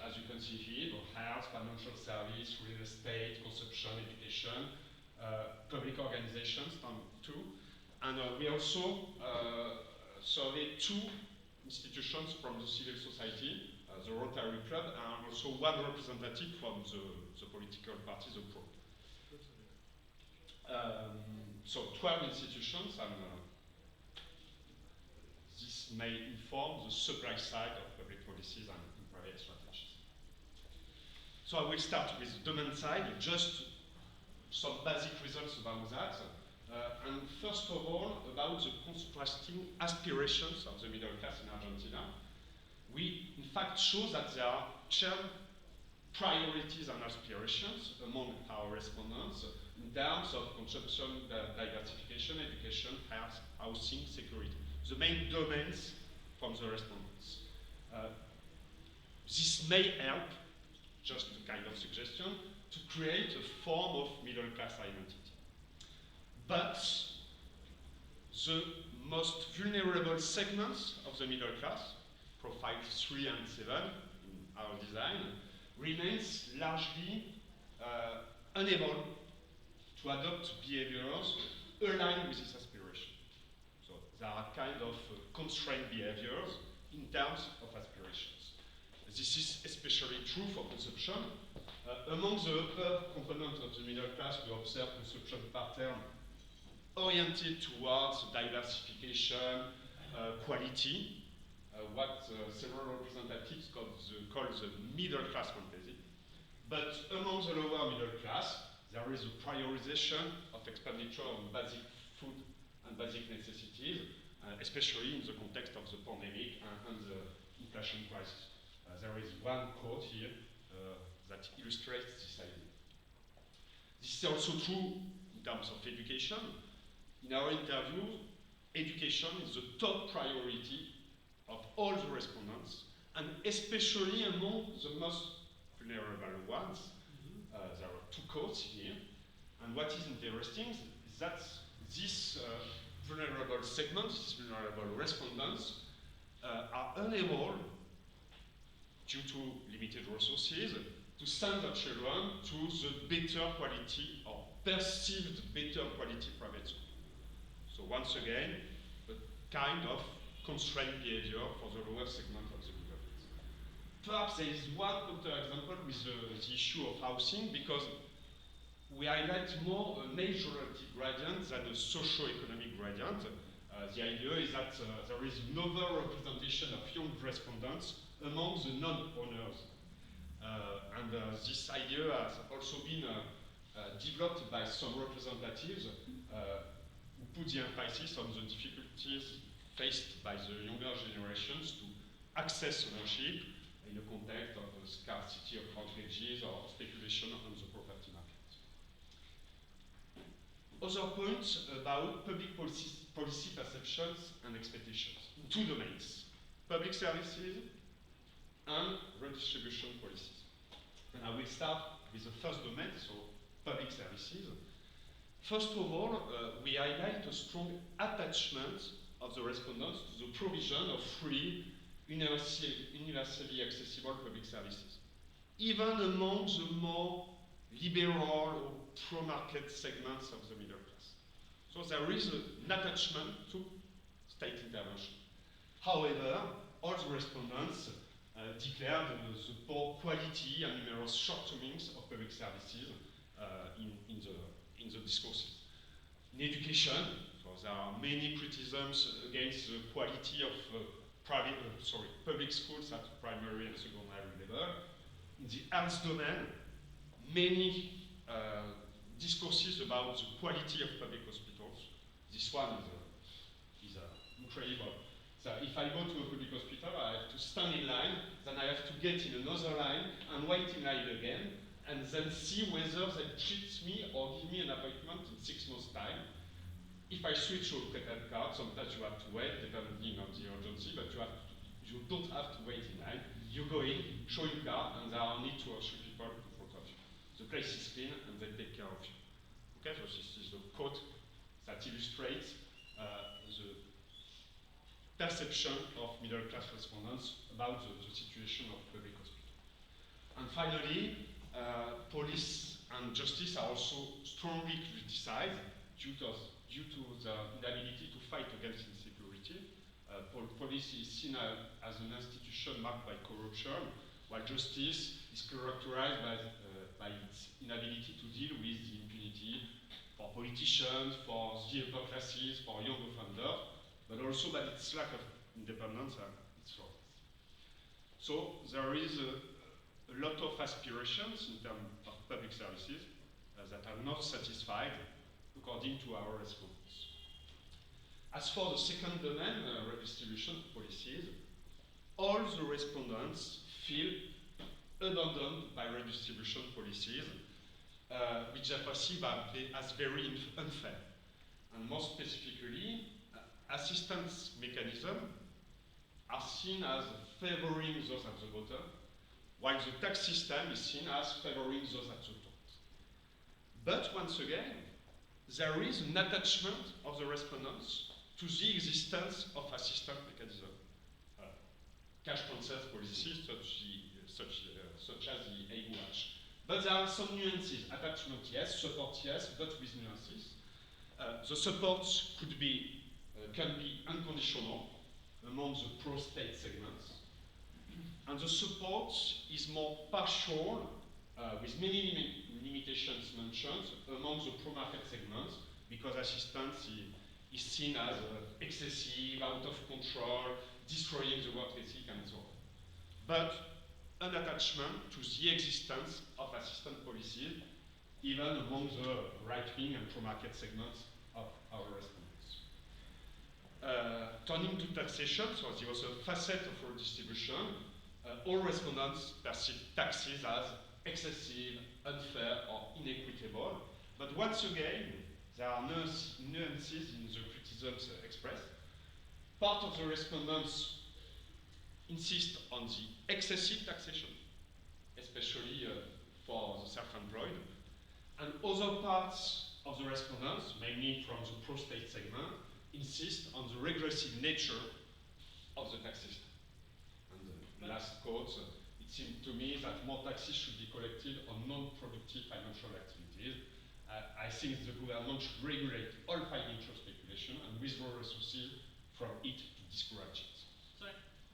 as you can see here: health, financial service, real estate, consumption, education, public organizations, too. And we also surveyed 2 institutions from the civil society, the Rotary Club, and also 1 representative from the political party, the PRO. So 12 institutions, and this may inform the supply side of public policies and private strategies. So I will start with the demand side, just some basic results about that. And first of all, about the contrasting aspirations of the middle class in Argentina. We, in fact, show that there are shared priorities and aspirations among our respondents in terms of consumption, diversification, education, health, housing, security. The main domains from the respondents. This may help, just a kind of suggestion, to create a form of middle class identity. But the most vulnerable segments of the middle class, profiles 3 and 7 in our design, remains largely unable to adopt behaviors aligned with this aspiration. So there are kind of constrained behaviors in terms of aspirations. This is especially true for consumption. Among the upper components of the middle class, we observe consumption pattern oriented towards diversification, quality, what several representatives call the middle class fantasy. But among the lower middle class, there is a prioritization of expenditure on basic food and basic necessities, especially in the context of the pandemic and the inflation crisis. There is one quote here that illustrates this idea. This is also true in terms of education. In our interview, education is the top priority of all the respondents, and especially among the most vulnerable ones. There are 2 quotes here. And what is interesting is that these vulnerable segments, these vulnerable respondents, are unable, due to limited resources, to send their children to the better quality or perceived better quality private school. So once again, a kind of constrained behavior for the lower segment of the middle class. Perhaps there is one counter-example with the issue of housing, because we highlight more a majority gradient than a socio-economic gradient. The idea is that there is an over-representation of young respondents among the non-owners. And this idea has also been developed by some representatives who put the emphasis on the difficulties faced by the younger generations to access ownership in the context of the scarcity of mortgages or speculation on the property market. Other points about public policy perceptions and expectations in two domains: public services and redistribution policies. And I will start with the first domain, so public services. First of all, we highlight a strong attachment of the respondents to the provision of free, universally accessible public services, even among the more liberal or pro-market segments of the middle class. So there is an attachment to state intervention. However, all the respondents declared the poor quality and numerous shortcomings of public services in the discourses. In education, so there are many criticisms against the quality of public schools at primary and secondary level. In the health domain, many discourses about the quality of public hospitals. This one is incredible. So if I go to a public hospital, I have to stand in line, then I have to get in another line and wait in line again, and then see whether they treat me or give me an appointment in 6 months' time. If I switch to a prepaid card, sometimes you have to wait, depending on the urgency, but you don't have to wait in line. You go in, show your card, and there are only 2 or 3 people in front of you. The place is clean, and they take care of you. Okay, so this is a quote that illustrates the perception of middle-class respondents about the situation of public hospitals. And finally, police and justice are also strongly criticized due to the inability to fight against insecurity. Police is seen as an institution marked by corruption, while justice is characterized by its inability to deal with the impunity for politicians, for the upper classes, for young offenders, but also by its lack of independence and its flaws. So there is a lot of aspirations in terms of public services that are not satisfied according to our respondents. As for the second domain, redistribution policies, all the respondents feel abandoned by redistribution policies, which they perceive as very unfair. And more specifically, assistance mechanisms are seen as favoring those at the bottom, while the tax system is seen as favoring those at the top. But once again, there is an attachment of the respondents to the existence of assistance mechanisms. Cash transfer policies such as the AUH. But there are some nuances. Attachment, yes. Support, yes, but with nuances. The support can be unconditional among the pro-state segments. And the support is more partial, with many limitations mentioned among the pro-market segments, because assistance is seen as excessive, out of control, destroying the work ethic, and so on. But an attachment to the existence of assistance policies, even among the right-wing and pro-market segments of our respondents. Turning to taxation, so there was a facet of redistribution. All respondents perceive taxes as excessive, unfair, or inequitable. But once again, there are nuances in the criticisms expressed. Part of the respondents insist on the excessive taxation, especially for the self-employed. And other parts of the respondents, mainly from the pro-state segment, insist on the regressive nature of the tax system. And the last quote, it seemed to me that more taxes should be collected on non-productive financial activities. I think the government should regulate all financial speculation and withdraw resources from it to discourage it. So I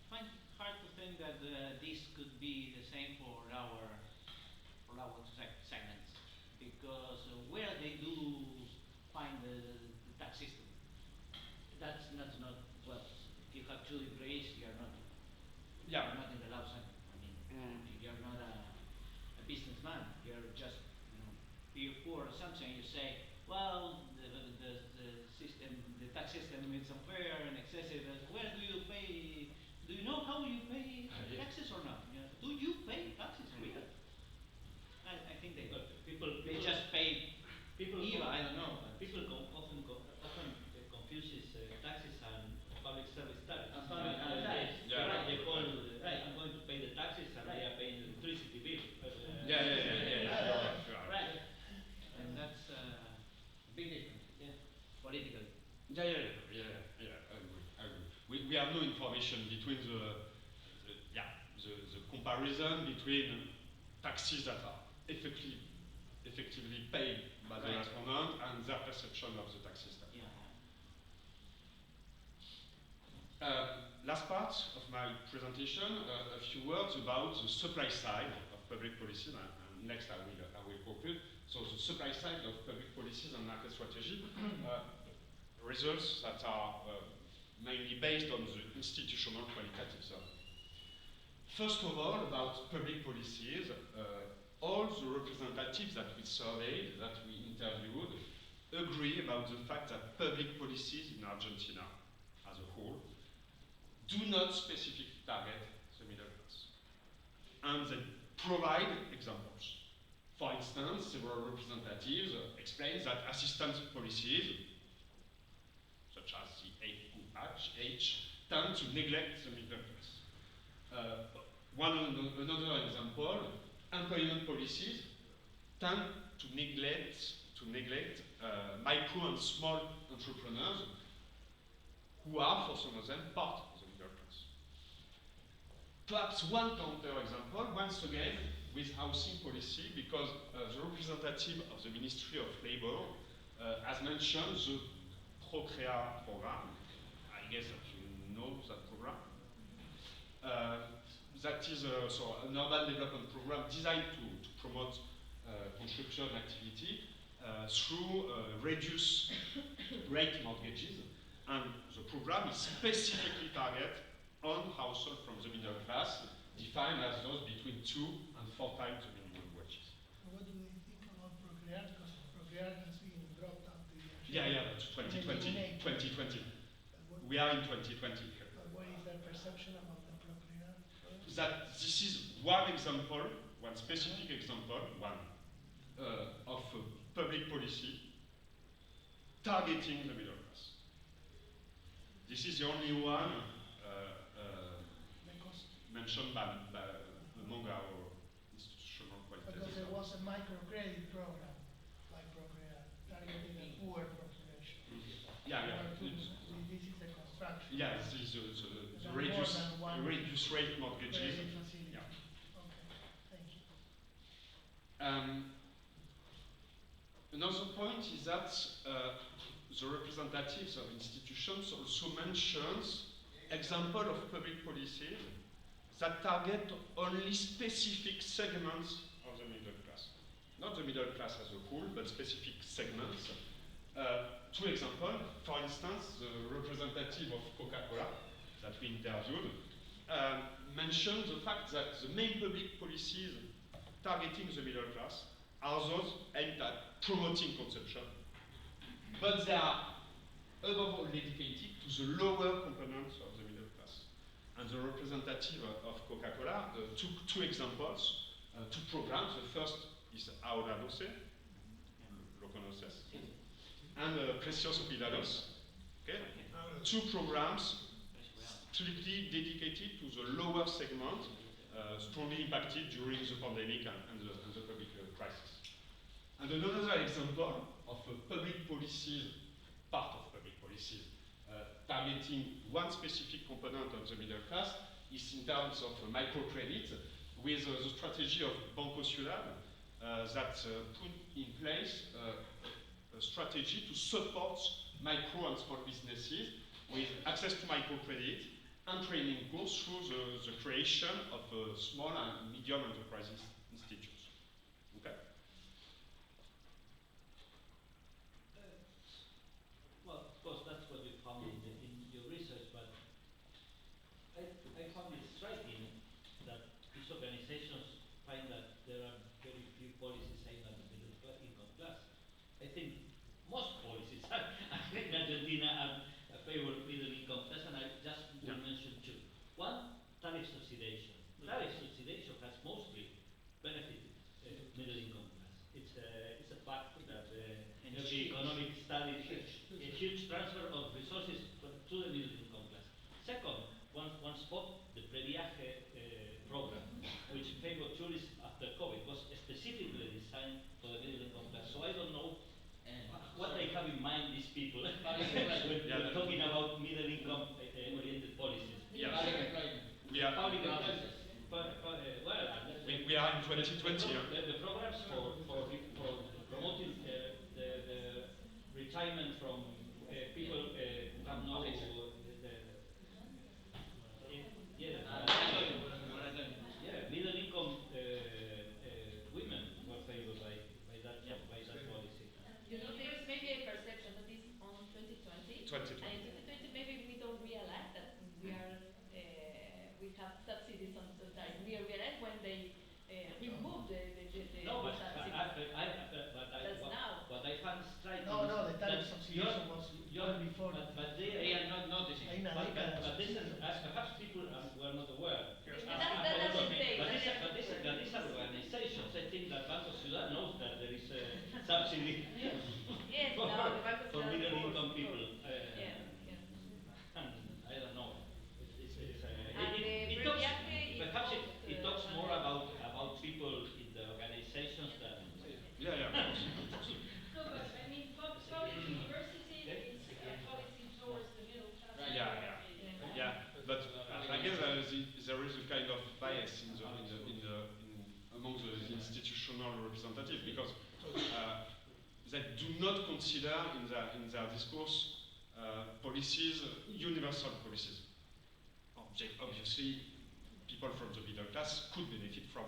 find it hard to think that this could be the same for our segments, because where they do find the tax system, that's not well. If you have 2 employees, you are not. Yeah. You're not in the law center. I mean, if you're not a businessman, you're just you're poor or something. You say, well, the system, the tax system is unfair and excessive. Where do you pay? Do you know how you pay taxes or not? Do you pay taxes? Really? I think they just pay IVA. I don't know. People often confuses taxes and public service tax. Right. Yeah. Right. They call I'm going to pay the taxes and they are paying the electricity bill. Yeah. Right. And that's a big difference. Yeah. Politically. I agree. We have no information between the comparison between taxes that are effectively paid by the respondent and their perception of the tax system. Yeah. Last part of my presentation, a few words about the supply side of public policies, and next I will conclude. So the supply side of public policies and market strategy, results that are mainly based on the institutional qualitative survey. First of all, about public policies, all the representatives that we surveyed, that we interviewed, agree about the fact that public policies in Argentina as a whole do not specifically target the middle class. And they provide examples. For instance, several representatives explain that assistance policies, such as the H, tend to neglect the middle class. Another example, employment policies tend to neglect micro and small entrepreneurs who are, for some of them, part of the middle class. Perhaps one counter example, once again, with housing policy, because the representative of the Ministry of Labor has mentioned the Procrea program. I guess that you know that program. That is an urban development program designed to promote construction activity through reduced rate mortgages. And the program is specifically targeted on households from the middle class, defined as those between 2 and 4 times the minimum wages. What do we think about Procrear? Because Procrear has been dropped out the year. Yeah, that's 2020. We are in 2020 here. What is their perception about the Procrear? That this is one example, one specific example, of public policy targeting the middle class. This is the only one mentioned by among our institutional qualitative. Because there was a microcredit program, like Procrear, targeting the poor population. This is the construction. Yeah, this is the reduced rate mortgages. Yeah. Okay, thank you. Another point is that the representatives of institutions also mentions example of public policies that target only specific segments of the middle class. Not the middle class as a whole, but specific segments. 2 examples. For instance, the representative of Coca-Cola that we interviewed mentioned the fact that the main public policies targeting the middle class are those aimed at promoting consumption, but they are above all dedicated to the lower components of the middle class. And the representative of Coca-Cola took 2 examples, 2 programs. The first is Ahora Doce, lo conoces, and Precios Olvidados. Okay? 2 programs strictly dedicated to the lower segment, strongly impacted during the pandemic and the public crisis. And another example of a public policies, part of public policies, targeting one specific component of the middle class is in terms of microcredit, with the strategy of Banco Ciudad that put in place a strategy to support micro and small businesses with access to microcredit and training course through the creation of small and medium enterprises institutes. Okay? Well, of course, that's what you found in your research, but I found it striking that these organizations find that there are very few policies aimed at the middle income class. I think most policies in Argentina are favor middle income class, and I just will mention two. One, tariff subsidization. Tariff subsidization has mostly benefited middle income class. It's a fact that every economic study a huge transfer of resources to the middle income class. Second, one spot, the Previaje program, which favored tourism after COVID, was specifically designed for the middle income class. So I don't know what they have in mind, these people, when they're talking about middle income oriented policies. Yes. We are public employment. We are in 2020. The programs for promoting the retirement from people who have no middle income women were favored by that policy. You know, there's maybe a perception that is on 2020. 2020. And in 2020, maybe we don't realize that we have subsidies on the side. We realize when they remove the No, but subsidies. That's now. What I found striking. No, the tariff that subsidization was before. But they are not noticing. But this is, perhaps people were not aware. That doesn't say. But these are organizations. I think that Banco Ciudad knows that there is a subsidy Yes, for, no, the Banco for Ciudad, middle of course, income of people. course. And I don't know. And It the talks, Previaje perhaps is it talks more about people in the organizations than. Yeah. No, but I mean, public university is a policy towards the middle class. Yeah. But again, there is a kind of bias among the institutional representatives because they do not consider in their discourse policies, universal policies. Obviously, people from the middle class could benefit from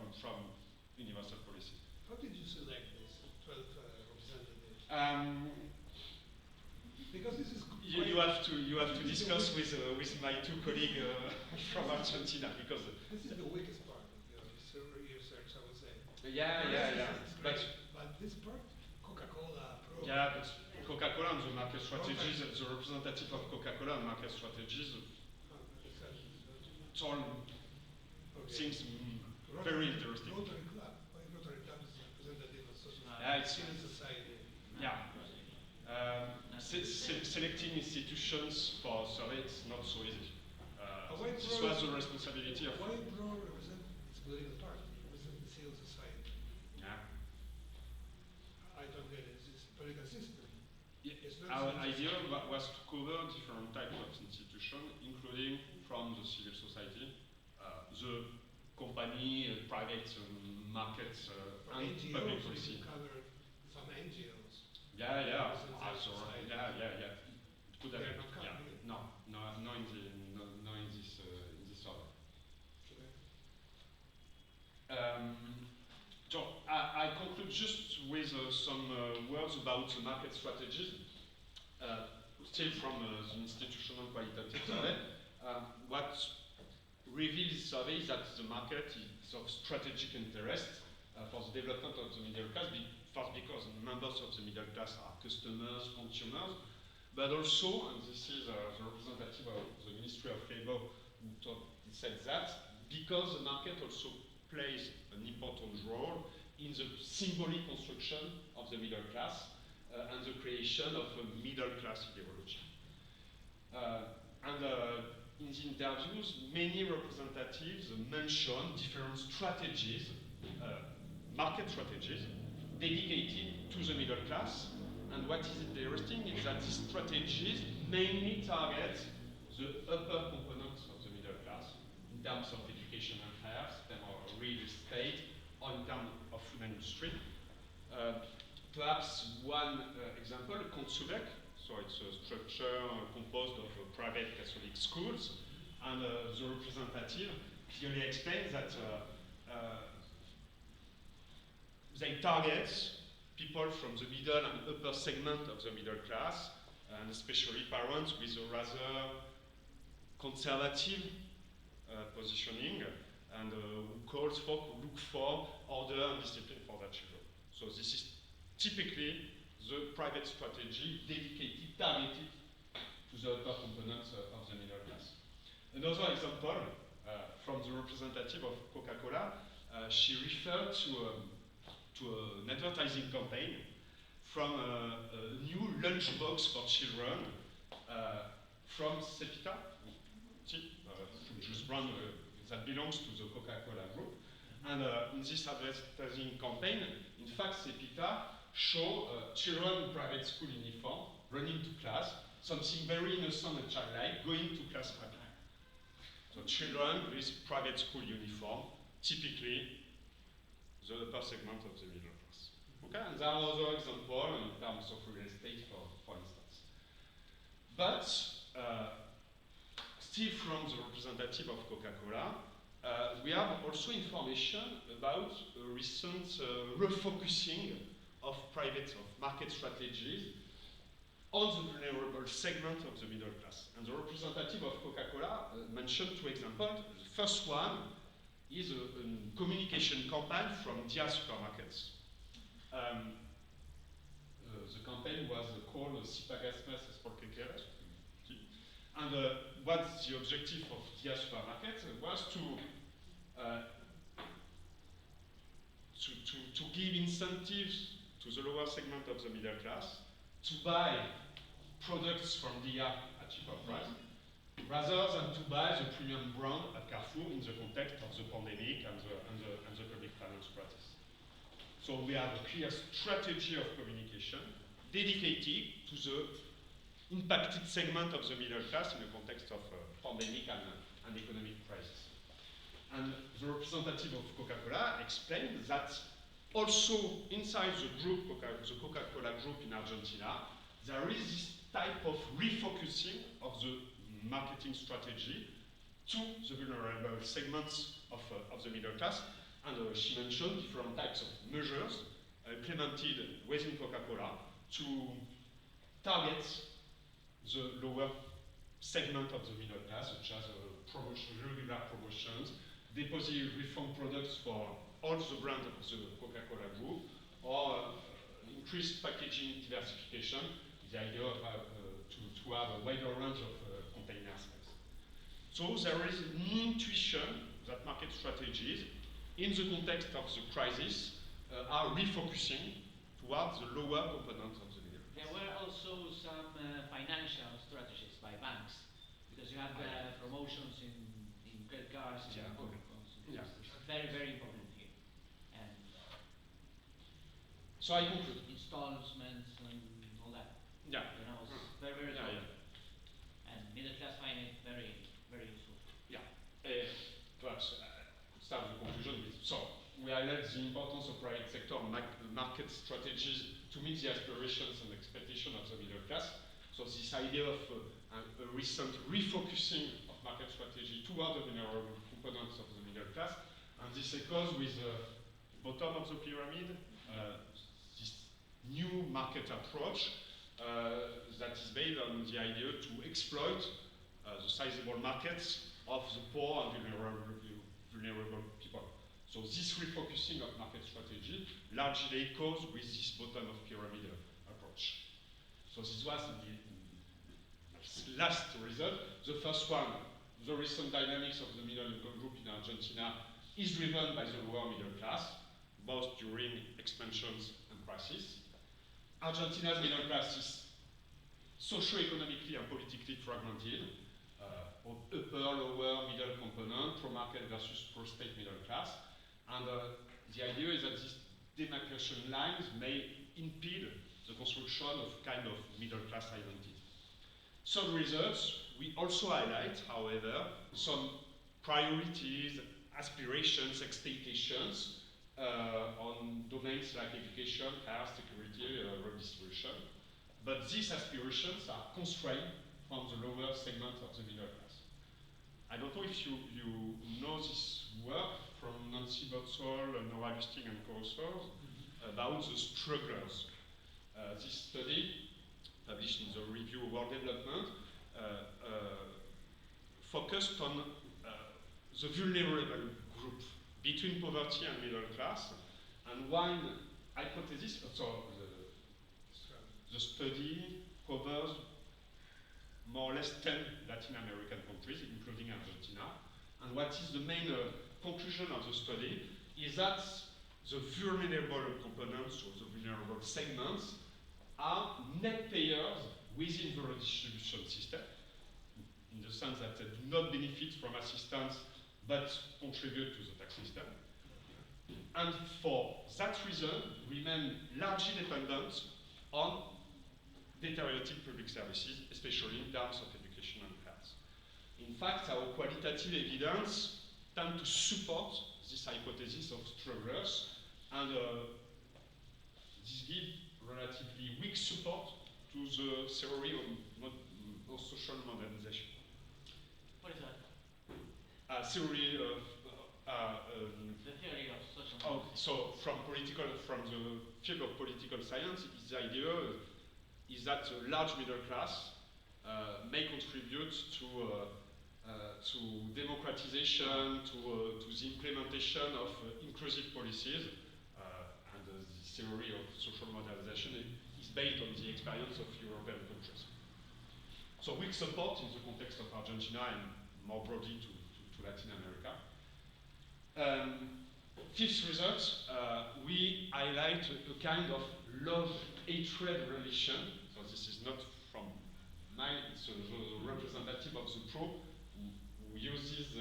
universal policies. How did you select these 12 representatives? Because this is You have to discuss with my two colleagues from Argentina because this is the weakest part of your research, I would say. Yeah. But this part, Coca-Cola. Yeah, but Coca-Cola and the market strategies, the representative of Coca-Cola and market strategies, it's all things very interesting. Rotary Club. Why Rotary Club is representative of civil society. Yeah. Selecting institutions for survey is not so easy. This was the responsibility of. Why Pro represent its political party, represent the civil society? Yeah. I don't get it. It's a political system. Our idea was to cover different types of institutions, including from the civil society, the company, private markets, and NGOs, public policy. Cover some NGOs. Yeah. Society. Yeah. Could have. They're not covered. Yeah. No, in this survey. So I conclude just with some words about the market strategies, still from the institutional qualitative survey. What reveals this survey is that the market is of strategic interest for the development of the middle class, first because members of the middle class are customers, consumers, but also, and this is the representative of the Ministry of Labour who said that, because the market also plays an important role in the symbolic construction of the middle class and the creation of a middle class ideology. In the interviews, many representatives mention different strategies, market strategies, dedicated to the middle class. And what is interesting is that these strategies mainly target the upper components of the middle class in terms of education and health, in terms of real estate, or in terms of food industry. Perhaps one example, Consulec. So it's a structure composed of private Catholic schools, and the representative clearly explains that they target people from the middle and upper segment of the middle class, and especially parents with a rather conservative positioning, and who look for order and discipline for their children. So this is typically the private strategy dedicated, targeted to the upper components of the middle class. Another example from the representative of Coca-Cola, she referred to an advertising campaign from a new lunchbox for children from Cepita, just brand that belongs to the Coca-Cola group. And in this advertising campaign, in fact, Cepita show children in private school uniform running to class, something very innocent and childlike, going to class happy. So children with private school uniform, typically the upper segment of the middle class. Okay, and there are other examples in terms of real estate, for instance. But still from the representative of Coca-Cola, we have also information about a recent refocusing of market strategies on the vulnerable segment of the middle class. And the representative of Coca-Cola mentioned two examples. The first one is a communication campaign from Dia supermarkets. The campaign was called Si pagas más es porque quieres. And what's the objective of Dia supermarkets was to give incentives to the lower segment of the middle class to buy products from Dia at cheaper price, rather than to buy the premium brand at Carrefour in the context of the pandemic and the public finance crisis. So we have a clear strategy of communication dedicated to the impacted segment of the middle class in the context of pandemic and economic crisis. And the representative of Coca-Cola explained that also inside the group, the Coca-Cola group in Argentina, there is this type of refocusing of the marketing strategy to the vulnerable segments of the middle class. And she mentioned different types of measures implemented within Coca-Cola to target the lower segment of the middle class, such as regular promotions, deposit refund products for all the brands of the Coca-Cola group, or increased packaging diversification, the idea of to have a wider range of container space. So there is an intuition that market strategies, in the context of the crisis, are refocusing towards the lower component of the middle class. There were also some financial strategies by banks, because you have promotions in credit cards and Yeah. very, very important here. And so I conclude. Installments and all that. Yeah. You know, it's very, very important. Yeah. And middle class finance, very, very useful. Yeah. Perhaps start the conclusion with, so we highlight the importance of private sector market strategies to meet the aspirations and expectations of the middle class. So this idea of a recent refocusing of market strategy toward the vulnerable components of the middle class, and this echoes with the bottom of the pyramid, this new market approach that is based on the idea to exploit the sizable markets of the poor and vulnerable people. So this refocusing of market strategy largely echoes with this bottom of pyramid approach. So this was the last result. The first one, the recent dynamics of the middle income group in Argentina is driven by the lower middle class, both during expansions and crises. Argentina's middle class is socio-economically and politically fragmented, upper, lower, middle component, pro-market versus pro-state middle class. And the idea is that this demarcation lines may impede the construction of kind of middle class identity. Some results, we also highlight, however, some priorities, aspirations, expectations on domains like education, health, security, redistribution. But these aspirations are constrained from the lower segment of the middle class. I don't know if you know this work from Nancy Botsall, Nora Lustig, and co-authors about the strugglers. This study, published in the review World Development, focused on the vulnerable group between poverty and middle class, and one hypothesis, so the study covers more or less 10 Latin American countries, including Argentina. And what is the main conclusion of the study is that the vulnerable components, or the vulnerable segments, are net payers within the redistribution system, in the sense that they do not benefit from assistance but contribute to the tax system. And for that reason, remain largely dependent on deteriorating public services, especially in terms of education and health. In fact, our qualitative evidence tend to support this hypothesis of strugglers, and this gives relatively weak support to the theory of social modernization. What is that? Theory of the theory of social modernization. so from the field of political science, the idea is that a large middle class may contribute to democratization, to the implementation of inclusive policies, and the theory of social modernization is based on the experience of European countries. So weak support in the context of Argentina and more broadly to Latin America. Fifth result, we highlight a kind of love-hatred relation. So this is not from mine, it's the representative of the pro who uses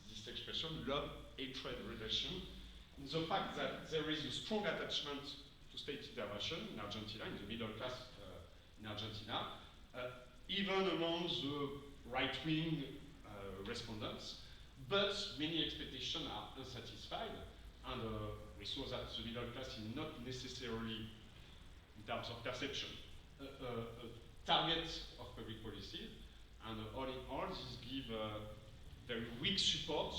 this expression, love-hatred relation, in the fact that there is a strong attachment to state intervention in Argentina, in the middle class in Argentina, even among the right-wing respondents, but many expectations are unsatisfied, and we saw that the middle class is not necessarily, in terms of perception, a target of public policy, and all in all, this gives very weak support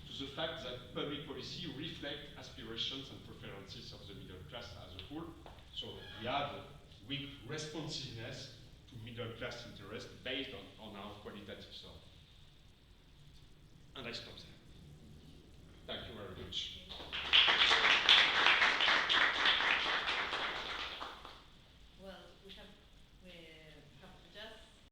to the fact that public policy reflects aspirations and preferences of the middle class as a whole. So we have weak responsiveness to middle class interest based on our qualitative survey. And I stop there. Thank you very much.